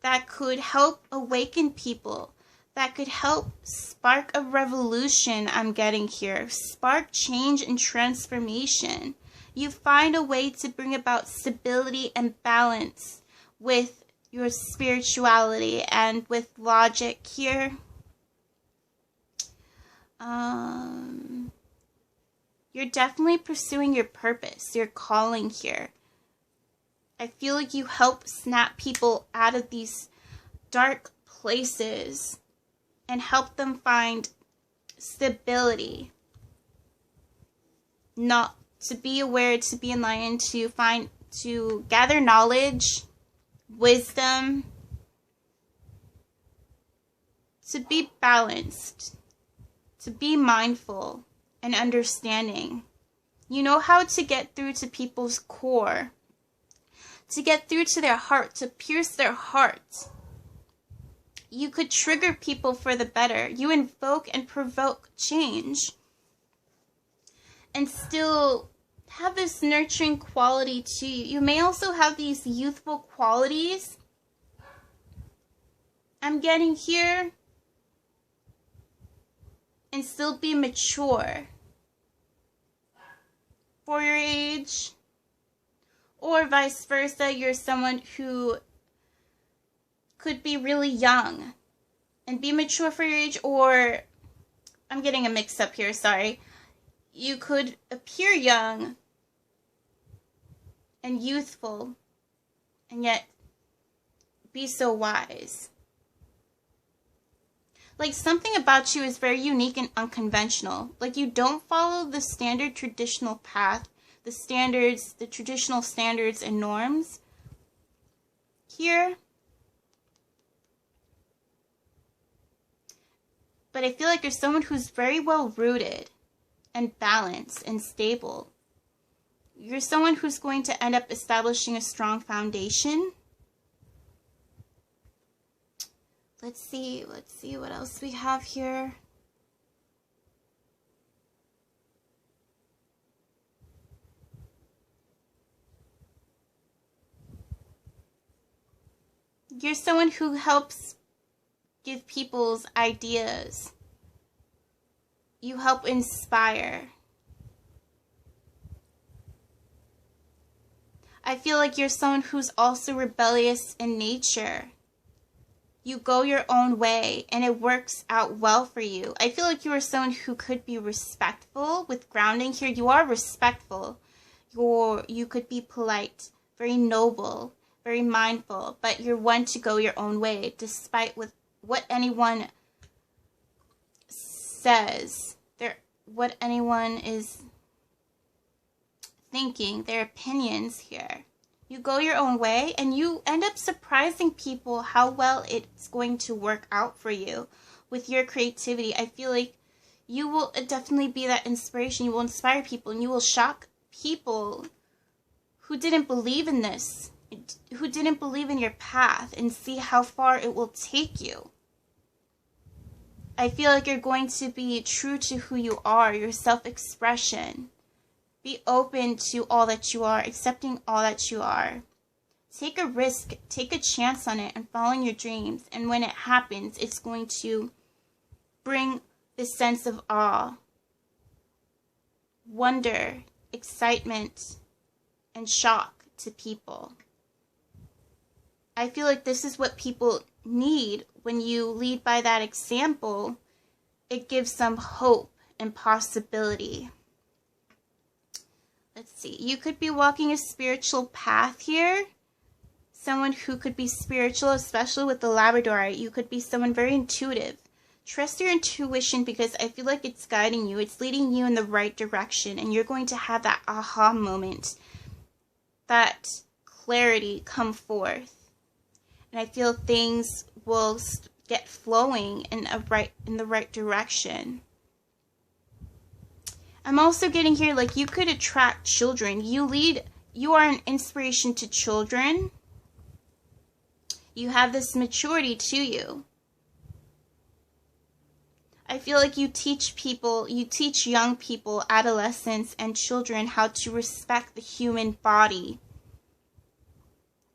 that could help awaken people, that could help spark a revolution. I'm getting here. Spark change and transformation. You find a way to bring about stability and balance with your spirituality and with logic here. You're definitely pursuing your purpose, your calling here. I feel like you help snap people out of these dark places and help them find stability. Not to be aware, to be enlightened, to gather knowledge, wisdom, to be balanced, to be mindful and understanding. You know how to get through to people's core, to get through to their heart, to pierce their heart. You could trigger people for the better. You invoke and provoke change and still have this nurturing quality to you. You may also have these youthful qualities. I'm getting here, and still be mature for your age, or vice versa. You're someone who could be really young and be mature for your age, or I'm getting a mix up here, sorry. You could appear young and youthful and yet be so wise. Like, something about you is very unique and unconventional. Like, you don't follow the standard traditional path, the standards, the traditional standards and norms. Here, but I feel like you're someone who's very well rooted and balanced and stable. You're someone who's going to end up establishing a strong foundation Let's see what else we have here. You're someone who helps give people's ideas. You help inspire. I feel like you're someone who's also rebellious in nature. You go your own way and it works out well for you. I feel like you are someone who could be respectful with grounding here. You are respectful. You could be polite, very noble, very mindful, but you're one to go your own way despite with what anyone says, what anyone is thinking, their opinions here. You go your own way and you end up surprising people how well it's going to work out for you with your creativity. I feel like you will definitely be that inspiration. You will inspire people and you will shock people who didn't believe in this, who didn't believe in your path, and see how far it will take you. I feel like you're going to be true to who you are, your self-expression. Be open to all that you are, accepting all that you are. Take a risk, take a chance on it and following your dreams. And when it happens, it's going to bring this sense of awe, wonder, excitement, and shock to people. I feel like this is what people need when you lead by that example. It gives them hope and possibility. Let's see. You could be walking a spiritual path here. Someone who could be spiritual, especially with the Labradorite. You could be someone very intuitive. Trust your intuition because I feel like it's guiding you. It's leading you in the right direction. And you're going to have that aha moment. That clarity come forth. And I feel things will get flowing in the right direction. I'm also getting here, like, you could attract children. You are an inspiration to children. You have this maturity to you. I feel like you teach young people, adolescents, and children how to respect the human body.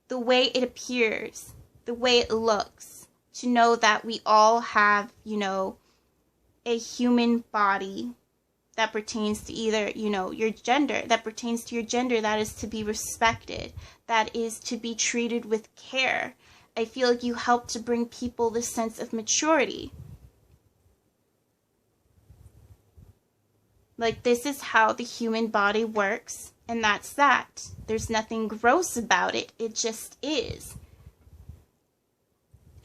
The way it appears, the way it looks. To know that we all have, a human body that pertains to either, your gender, that pertains to your gender, that is to be respected, that is to be treated with care. I feel like you help to bring people this sense of maturity. Like, this is how the human body works, and that's that. There's nothing gross about it. It just is.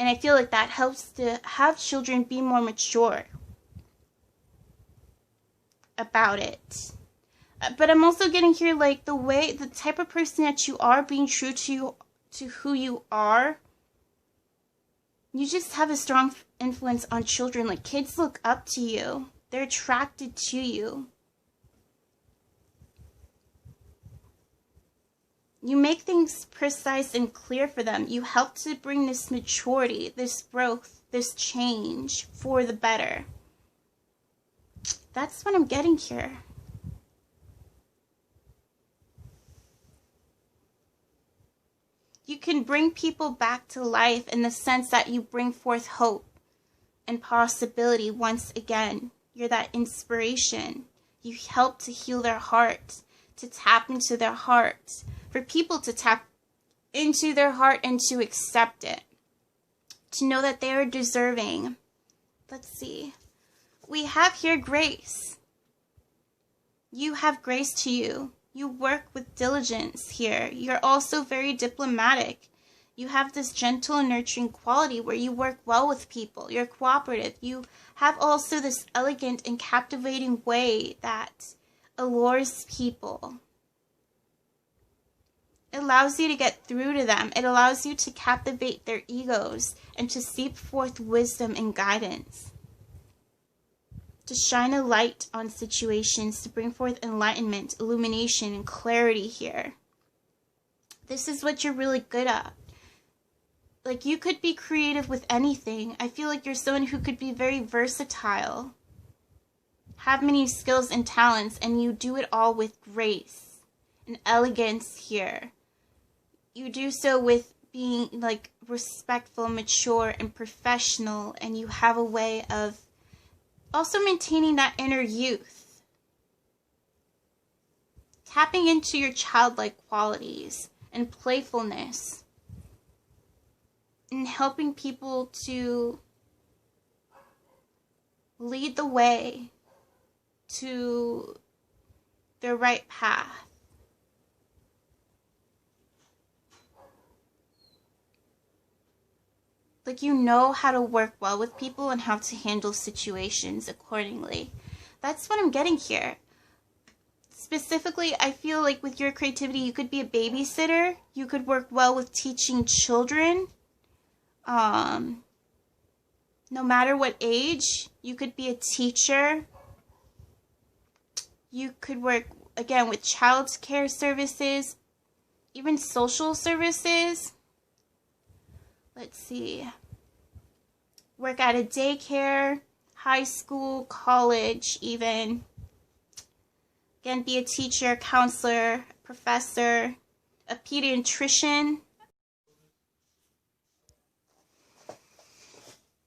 And I feel like that helps to have children be more mature about it. But I'm also getting here, like, the type of person that you are, being true to who you are. You just have a strong influence on children. Like, kids look up to you. They're attracted to you. You make things precise and clear for them. You help to bring this maturity, this growth, this change for the better. That's what I'm getting here. You can bring people back to life in the sense that you bring forth hope and possibility once again. You're that inspiration. You help to heal their heart, to tap into their heart, for people to tap into their heart and to accept it, to know that they are deserving. Let's see. We have here grace. You have grace to you. You work with diligence here. You're also very diplomatic. You have this gentle and nurturing quality where you work well with people. You're cooperative. You have also this elegant and captivating way that allures people. It allows you to get through to them. It allows you to captivate their egos and to seep forth wisdom and guidance. To shine a light on situations, to bring forth enlightenment, illumination, and clarity here. This is what you're really good at. like, you could be creative with anything. I feel like you're someone who could be very versatile, have many skills and talents, and you do it all with grace and elegance here. You do so with being, like, respectful, mature, and professional, and you have a way of also maintaining that inner youth. Tapping into your childlike qualities and playfulness, and helping people to lead the way to the right path. Like, you know how to work well with people and how to handle situations accordingly. That's what I'm getting here. Specifically, I feel like with your creativity, you could be a babysitter. You could work well with teaching children. No matter what age, you could be a teacher. You could work, again, with child care services, even social services. Let's see. Work at a daycare, high school, college, even. Again, be a teacher, counselor, professor, a pediatrician.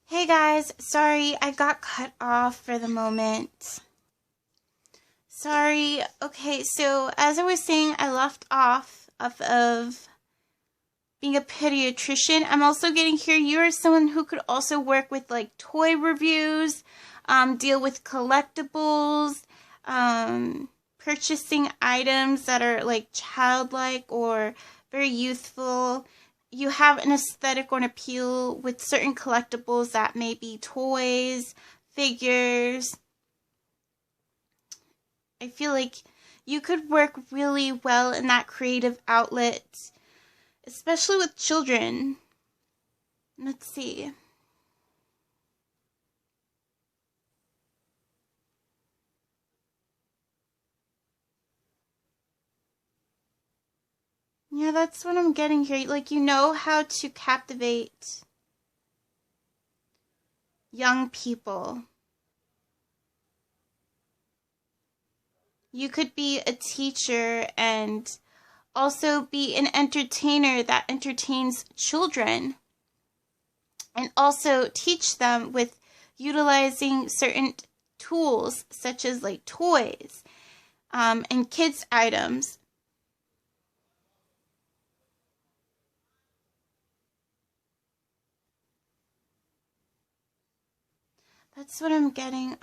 Hey guys, sorry, I got cut off for the moment. Sorry. Okay, so as I was saying, I left off of being a pediatrician. I'm also getting here, you are someone who could also work with, like, toy reviews, deal with collectibles, purchasing items that are, like, childlike or very youthful. You have an aesthetic or an appeal with certain collectibles that may be toys, figures. I feel like you could work really well in that creative outlet, especially with children. Let's see. Yeah, that's what I'm getting here. Like, you know how to captivate young people. You could be a teacher and also be an entertainer that entertains children, and also teach them with utilizing certain tools such as, like, toys and kids items. That's what I'm getting.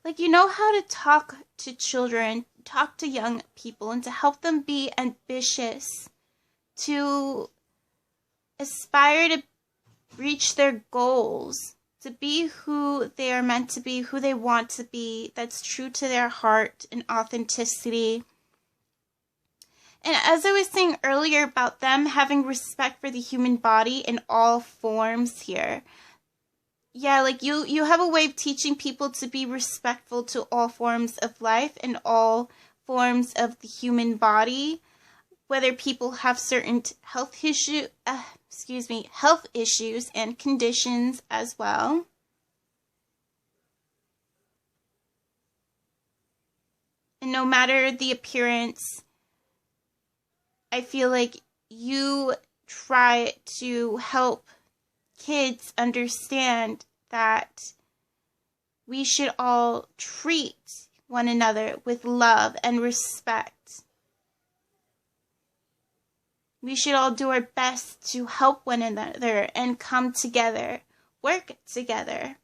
Like, you know how to talk to children, talk to young people, and to help them be ambitious, to aspire to reach their goals, to be who they are meant to be, who they want to be, that's true to their heart and authenticity. And as I was saying earlier about them having respect for the human body in all forms here, yeah, like, you have a way of teaching people to be respectful to all forms of life and all forms of the human body, whether people have certain health issues and conditions as well. And no matter the appearance, I feel like you try to help kids understand that we should all treat one another with love and respect. We should all do our best to help one another and come together, work together.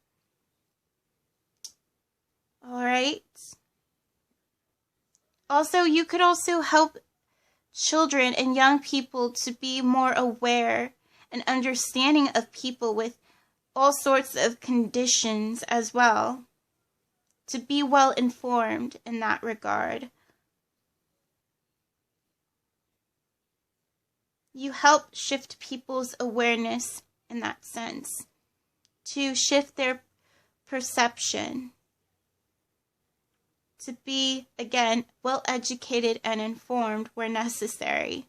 All right? Also, you could also help children and young people to be more aware and understanding of people with all sorts of conditions as well, to be well informed in that regard. You help shift people's awareness in that sense, to shift their perception, to be, again, well educated and informed where necessary.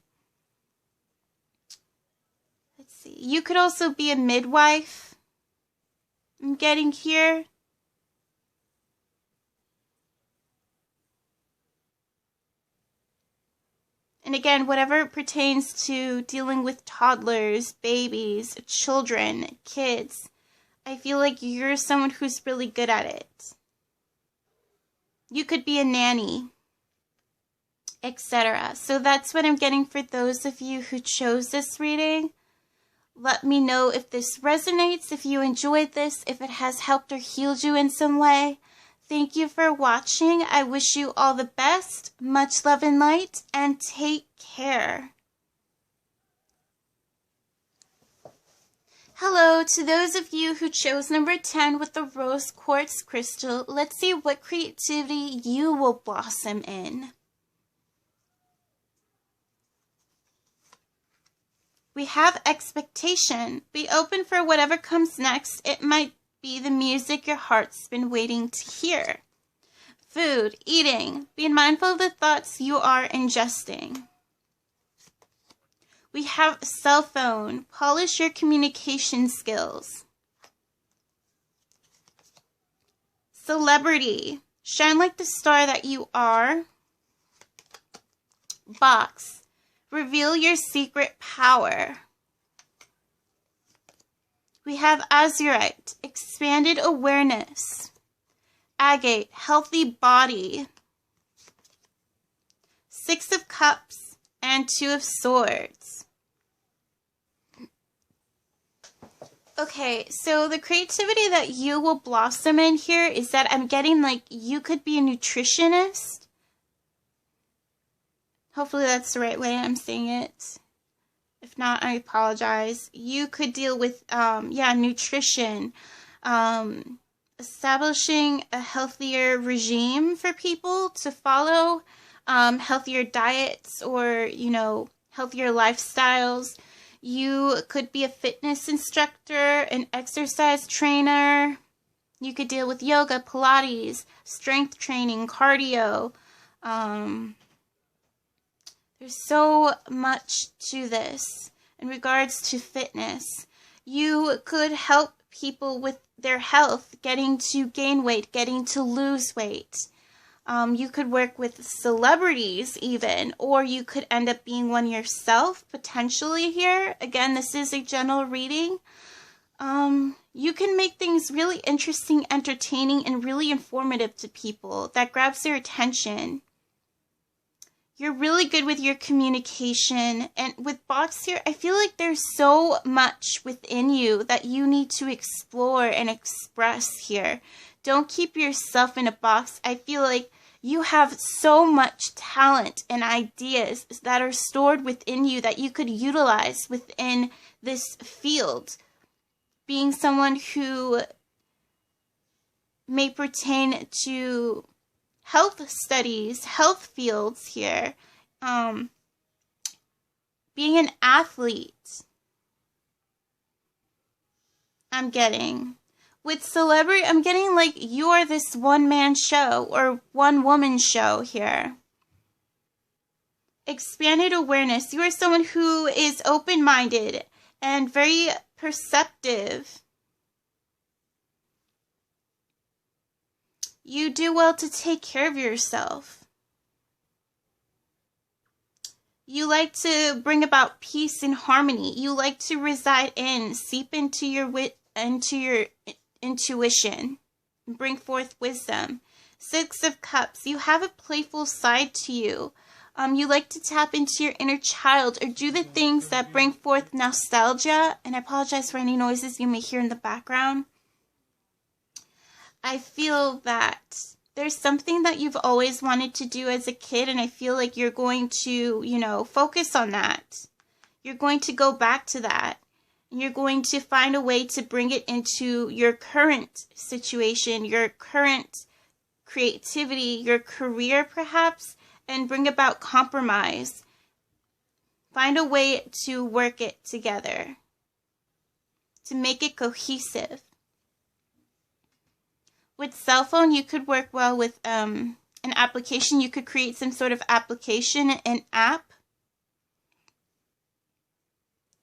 Let's see. You could also be a midwife. I'm getting here. And again, whatever pertains to dealing with toddlers, babies, children, kids, I feel like you're someone who's really good at it. You could be a nanny, etc. So that's what I'm getting for those of you who chose this reading. Let me know if this resonates, if you enjoyed this, if it has helped or healed you in some way. Thank you for watching. I wish you all the best. Much love and light, and take care. Hello to those of you who chose number 10 with the Rose Quartz crystal. Let's see what creativity you will blossom in. We have expectation. Be open for whatever comes next. It might be the music your heart's been waiting to hear. Food, eating. Be mindful of the thoughts you are ingesting. We have cell phone. Polish your communication skills. Celebrity. Shine like the star that you are. Box. Reveal your secret power. We have Azurite, expanded awareness. Agate, healthy body. Six of Cups and Two of Swords. Okay, so the creativity that you will blossom in here is that I'm getting like you could be a nutritionist. Hopefully that's the right way I'm saying it. If not, I apologize. You could deal with, nutrition, establishing a healthier regime for people to follow, healthier diets or, healthier lifestyles. You could be a fitness instructor, an exercise trainer. You could deal with yoga, Pilates, strength training, cardio. There's so much to this in regards to fitness. You could help people with their health, getting to gain weight, getting to lose weight. You could work with celebrities even, or you could end up being one yourself, potentially here. Again, this is a general reading. You can make things really interesting, entertaining, and really informative to people that grabs their attention. You're really good with your communication, and with Box here, I feel like there's so much within you that you need to explore and express here. Don't keep yourself in a box. I feel like you have so much talent and ideas that are stored within you that you could utilize within this field. Being someone who may pertain to health studies, health fields here, being an athlete, I'm getting. With celebrity, I'm getting like you're this one-man show or one-woman show here. Expanded awareness. You are someone who is open-minded and very perceptive. You do well to take care of yourself. You like to bring about peace and harmony. You like to reside in, seep into your intuition, and bring forth wisdom. Six of Cups. You have a playful side to you. You like to tap into your inner child or do the things that bring forth nostalgia. And I apologize for any noises you may hear in the background. I feel that there's something that you've always wanted to do as a kid, and I feel like you're going to, focus on that. You're going to go back to that. And you're going to find a way to bring it into your current situation, your current creativity, your career perhaps, and bring about compromise. Find a way to work it together, to make it cohesive. With cell phone, you could work well with an an application. You could create some sort of application, an app.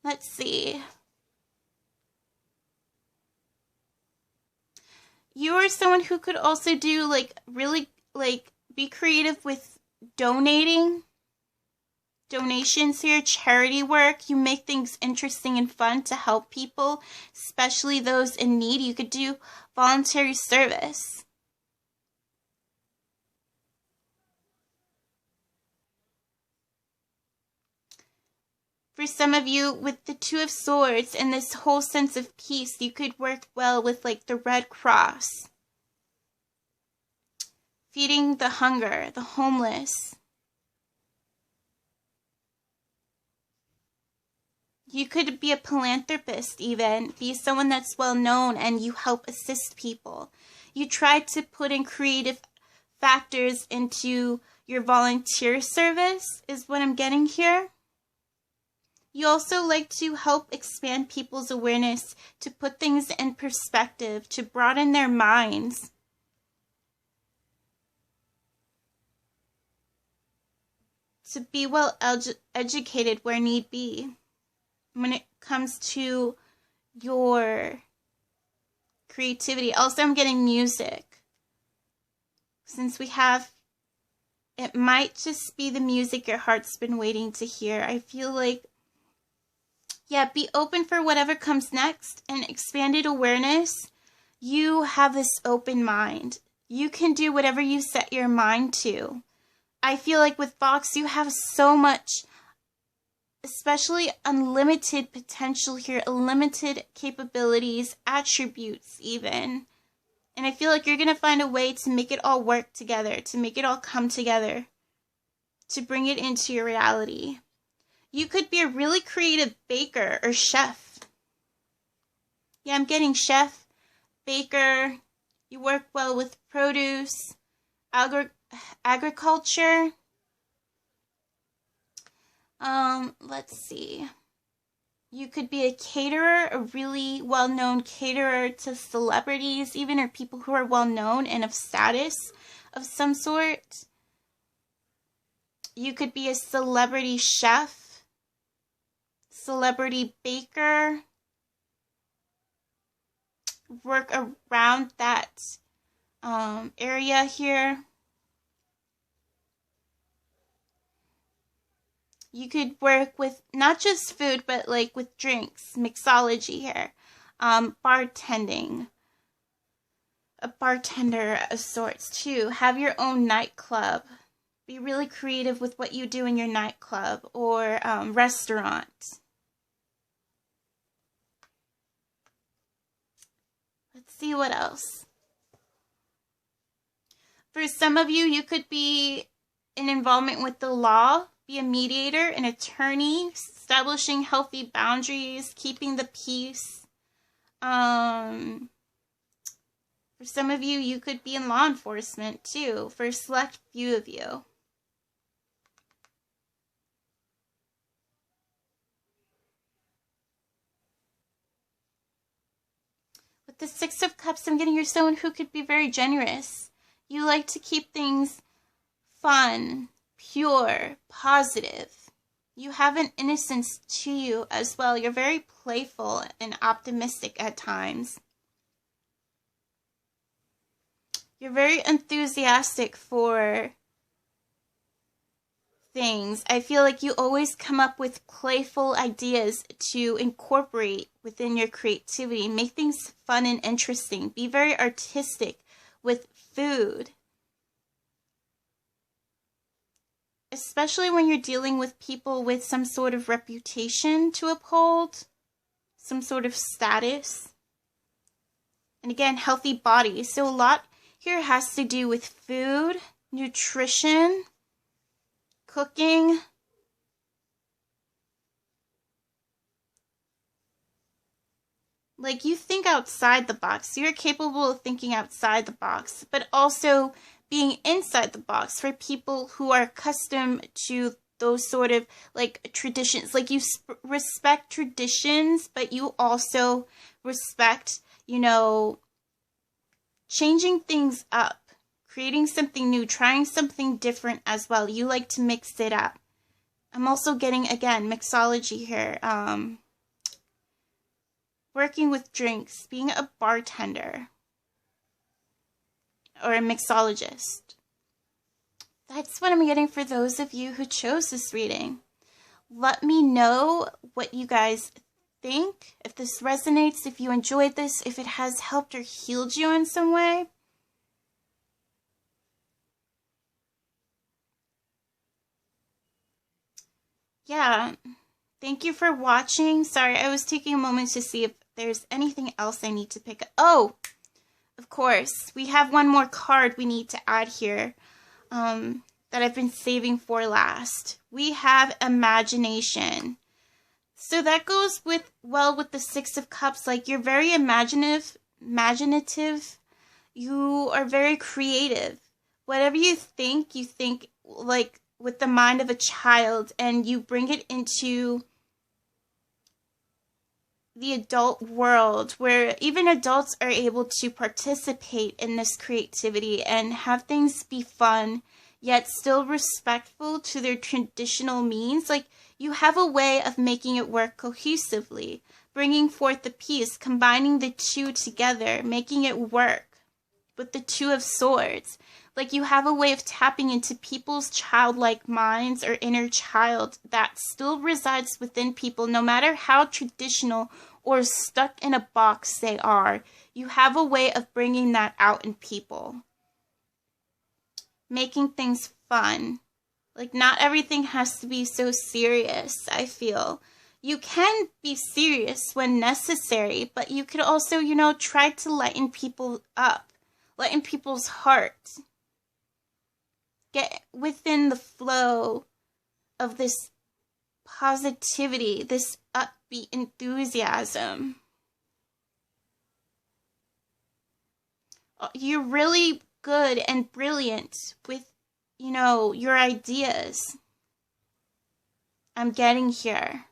Let's see. You are someone who could also do like really like be creative with donations here, charity work. You make things interesting and fun to help people, especially those in need. You could do voluntary service. For some of you, with the Two of Swords and this whole sense of peace, you could work well with like the Red Cross. Feeding the hunger, the homeless. You could be a philanthropist even, be someone that's well known and you help assist people. You try to put in creative factors into your volunteer service is what I'm getting here. You also like to help expand people's awareness, to put things in perspective, to broaden their minds. To be well educated where need be. When it comes to your creativity. Also, I'm getting music. Since we have, it might just be the music your heart's been waiting to hear. I feel like, yeah, be open for whatever comes next and expanded awareness. You have this open mind. You can do whatever you set your mind to. I feel like with Fox, you have so much, especially unlimited potential here, unlimited capabilities, attributes even. And I feel like you're going to find a way to make it all work together, to make it all come together, to bring it into your reality. You could be a really creative baker or chef. Yeah, I'm getting chef, baker. You work well with produce, agriculture. Let's see. You could be a caterer, a really well-known caterer to celebrities, even, or people who are well-known and of status of some sort. You could be a celebrity chef, celebrity baker. Work around that area here. You could work with not just food, but like with drinks, mixology here, bartending, a bartender of sorts too. Have your own nightclub. Be really creative with what you do in your nightclub or restaurant. Let's see what else. For some of you, you could be in involvement with the law. Be a mediator, an attorney, establishing healthy boundaries, keeping the peace. For some of you, you could be in law enforcement too, for a select few of you. With the Six of Cups, I'm getting you're someone who could be very generous. You like to keep things fun, pure, positive. You have an innocence to you as well. You're very playful and optimistic at times. You're very enthusiastic for things. I feel like you always come up with playful ideas to incorporate within your creativity. Make things fun and interesting. Be very artistic with food. Especially when you're dealing with people with some sort of reputation to uphold, some sort of status. And again, healthy body. So a lot here has to do with food, nutrition, cooking. Like you think outside the box. You're capable of thinking outside the box, but also being inside the box for people who are accustomed to those sort of like traditions. Like you respect traditions, but you also respect, you know, changing things up, creating something new, trying something different as well. You like to mix it up. I'm also getting, again, mixology here. Working with drinks, being a bartender, or a mixologist. That's what I'm getting for those of you who chose this reading. Let me know what you guys think, if this resonates, if you enjoyed this, if it has helped or healed you in some way. Yeah, thank you for watching. Sorry, I was taking a moment to see if there's anything else I need to pick up. Oh, of course, we have one more card we need to add here that I've been saving for last. We have imagination. So that goes with the Six of Cups. Like, you're very imaginative. You are very creative. Whatever you think like with the mind of a child, and you bring it into the adult world where even adults are able to participate in this creativity and have things be fun, yet still respectful to their traditional means. Like, you have a way of making it work cohesively, bringing forth the piece, combining the two together, making it work with the Two of Swords. Like, you have a way of tapping into people's childlike minds or inner child that still resides within people, no matter how traditional or stuck in a box they are. You have a way of bringing that out in people. Making things fun. Like, not everything has to be so serious, I feel. You can be serious when necessary, but you could also, try to lighten people up. Lighten people's hearts. Get within the flow of this positivity, this upbeat enthusiasm. You're really good and brilliant with, your ideas. I'm getting here.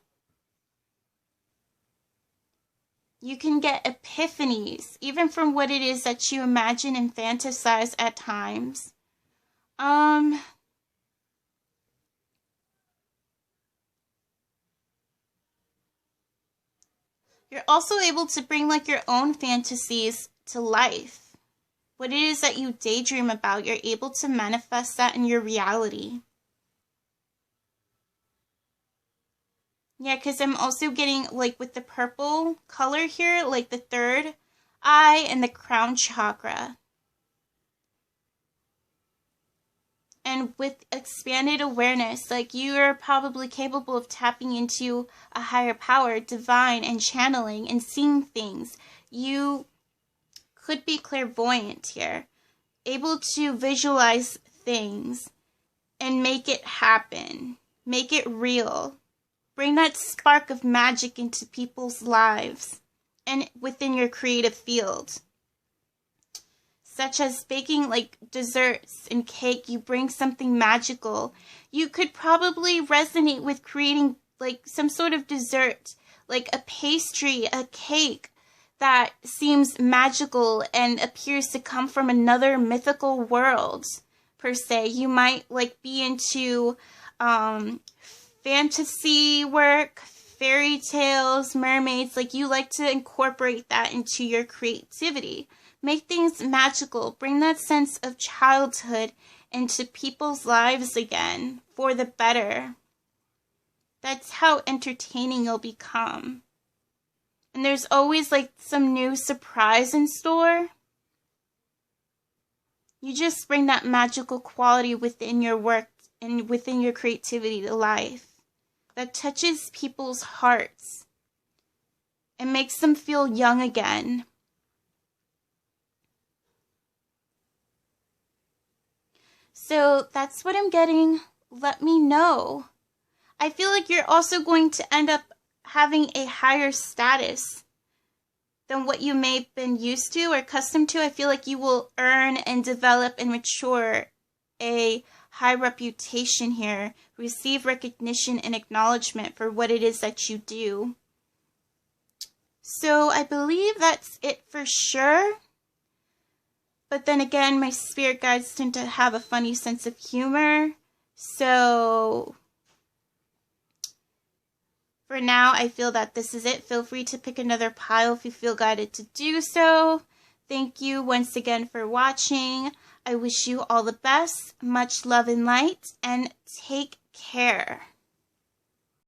You can get epiphanies, even from what it is that you imagine and fantasize at times. You're also able to bring, like, your own fantasies to life. What it is that you daydream about, you're able to manifest that in your reality. Yeah, because I'm also getting, like, with the purple color here, like the third eye and the crown chakra. And with expanded awareness, like, you are probably capable of tapping into a higher power, divine, and channeling and seeing things. You could be clairvoyant here, able to visualize things and make it happen, make it real. Bring that spark of magic into people's lives and within your creative field. Such as baking, like, desserts and cake, you bring something magical. You could probably resonate with creating, like, some sort of dessert, like a pastry, a cake that seems magical and appears to come from another mythical world, per se. You might, like, be into fantasy work, fairy tales, mermaids. Like, you like to incorporate that into your creativity. Make things magical. Bring that sense of childhood into people's lives again for the better. That's how entertaining you'll become. And there's always, like, some new surprise in store. You just bring that magical quality within your work and within your creativity to life that touches people's hearts and makes them feel young again. So that's what I'm getting. Let me know. I feel like you're also going to end up having a higher status than what you may have been used to or accustomed to. I feel like you will earn and develop and mature a high reputation here. Receive recognition and acknowledgement for what it is that you do. So I believe that's it for sure. But then again, my spirit guides tend to have a funny sense of humor. So for now, I feel that this is it. Feel free to pick another pile if you feel guided to do so. Thank you once again for watching. I wish you all the best, much love and light, and take care.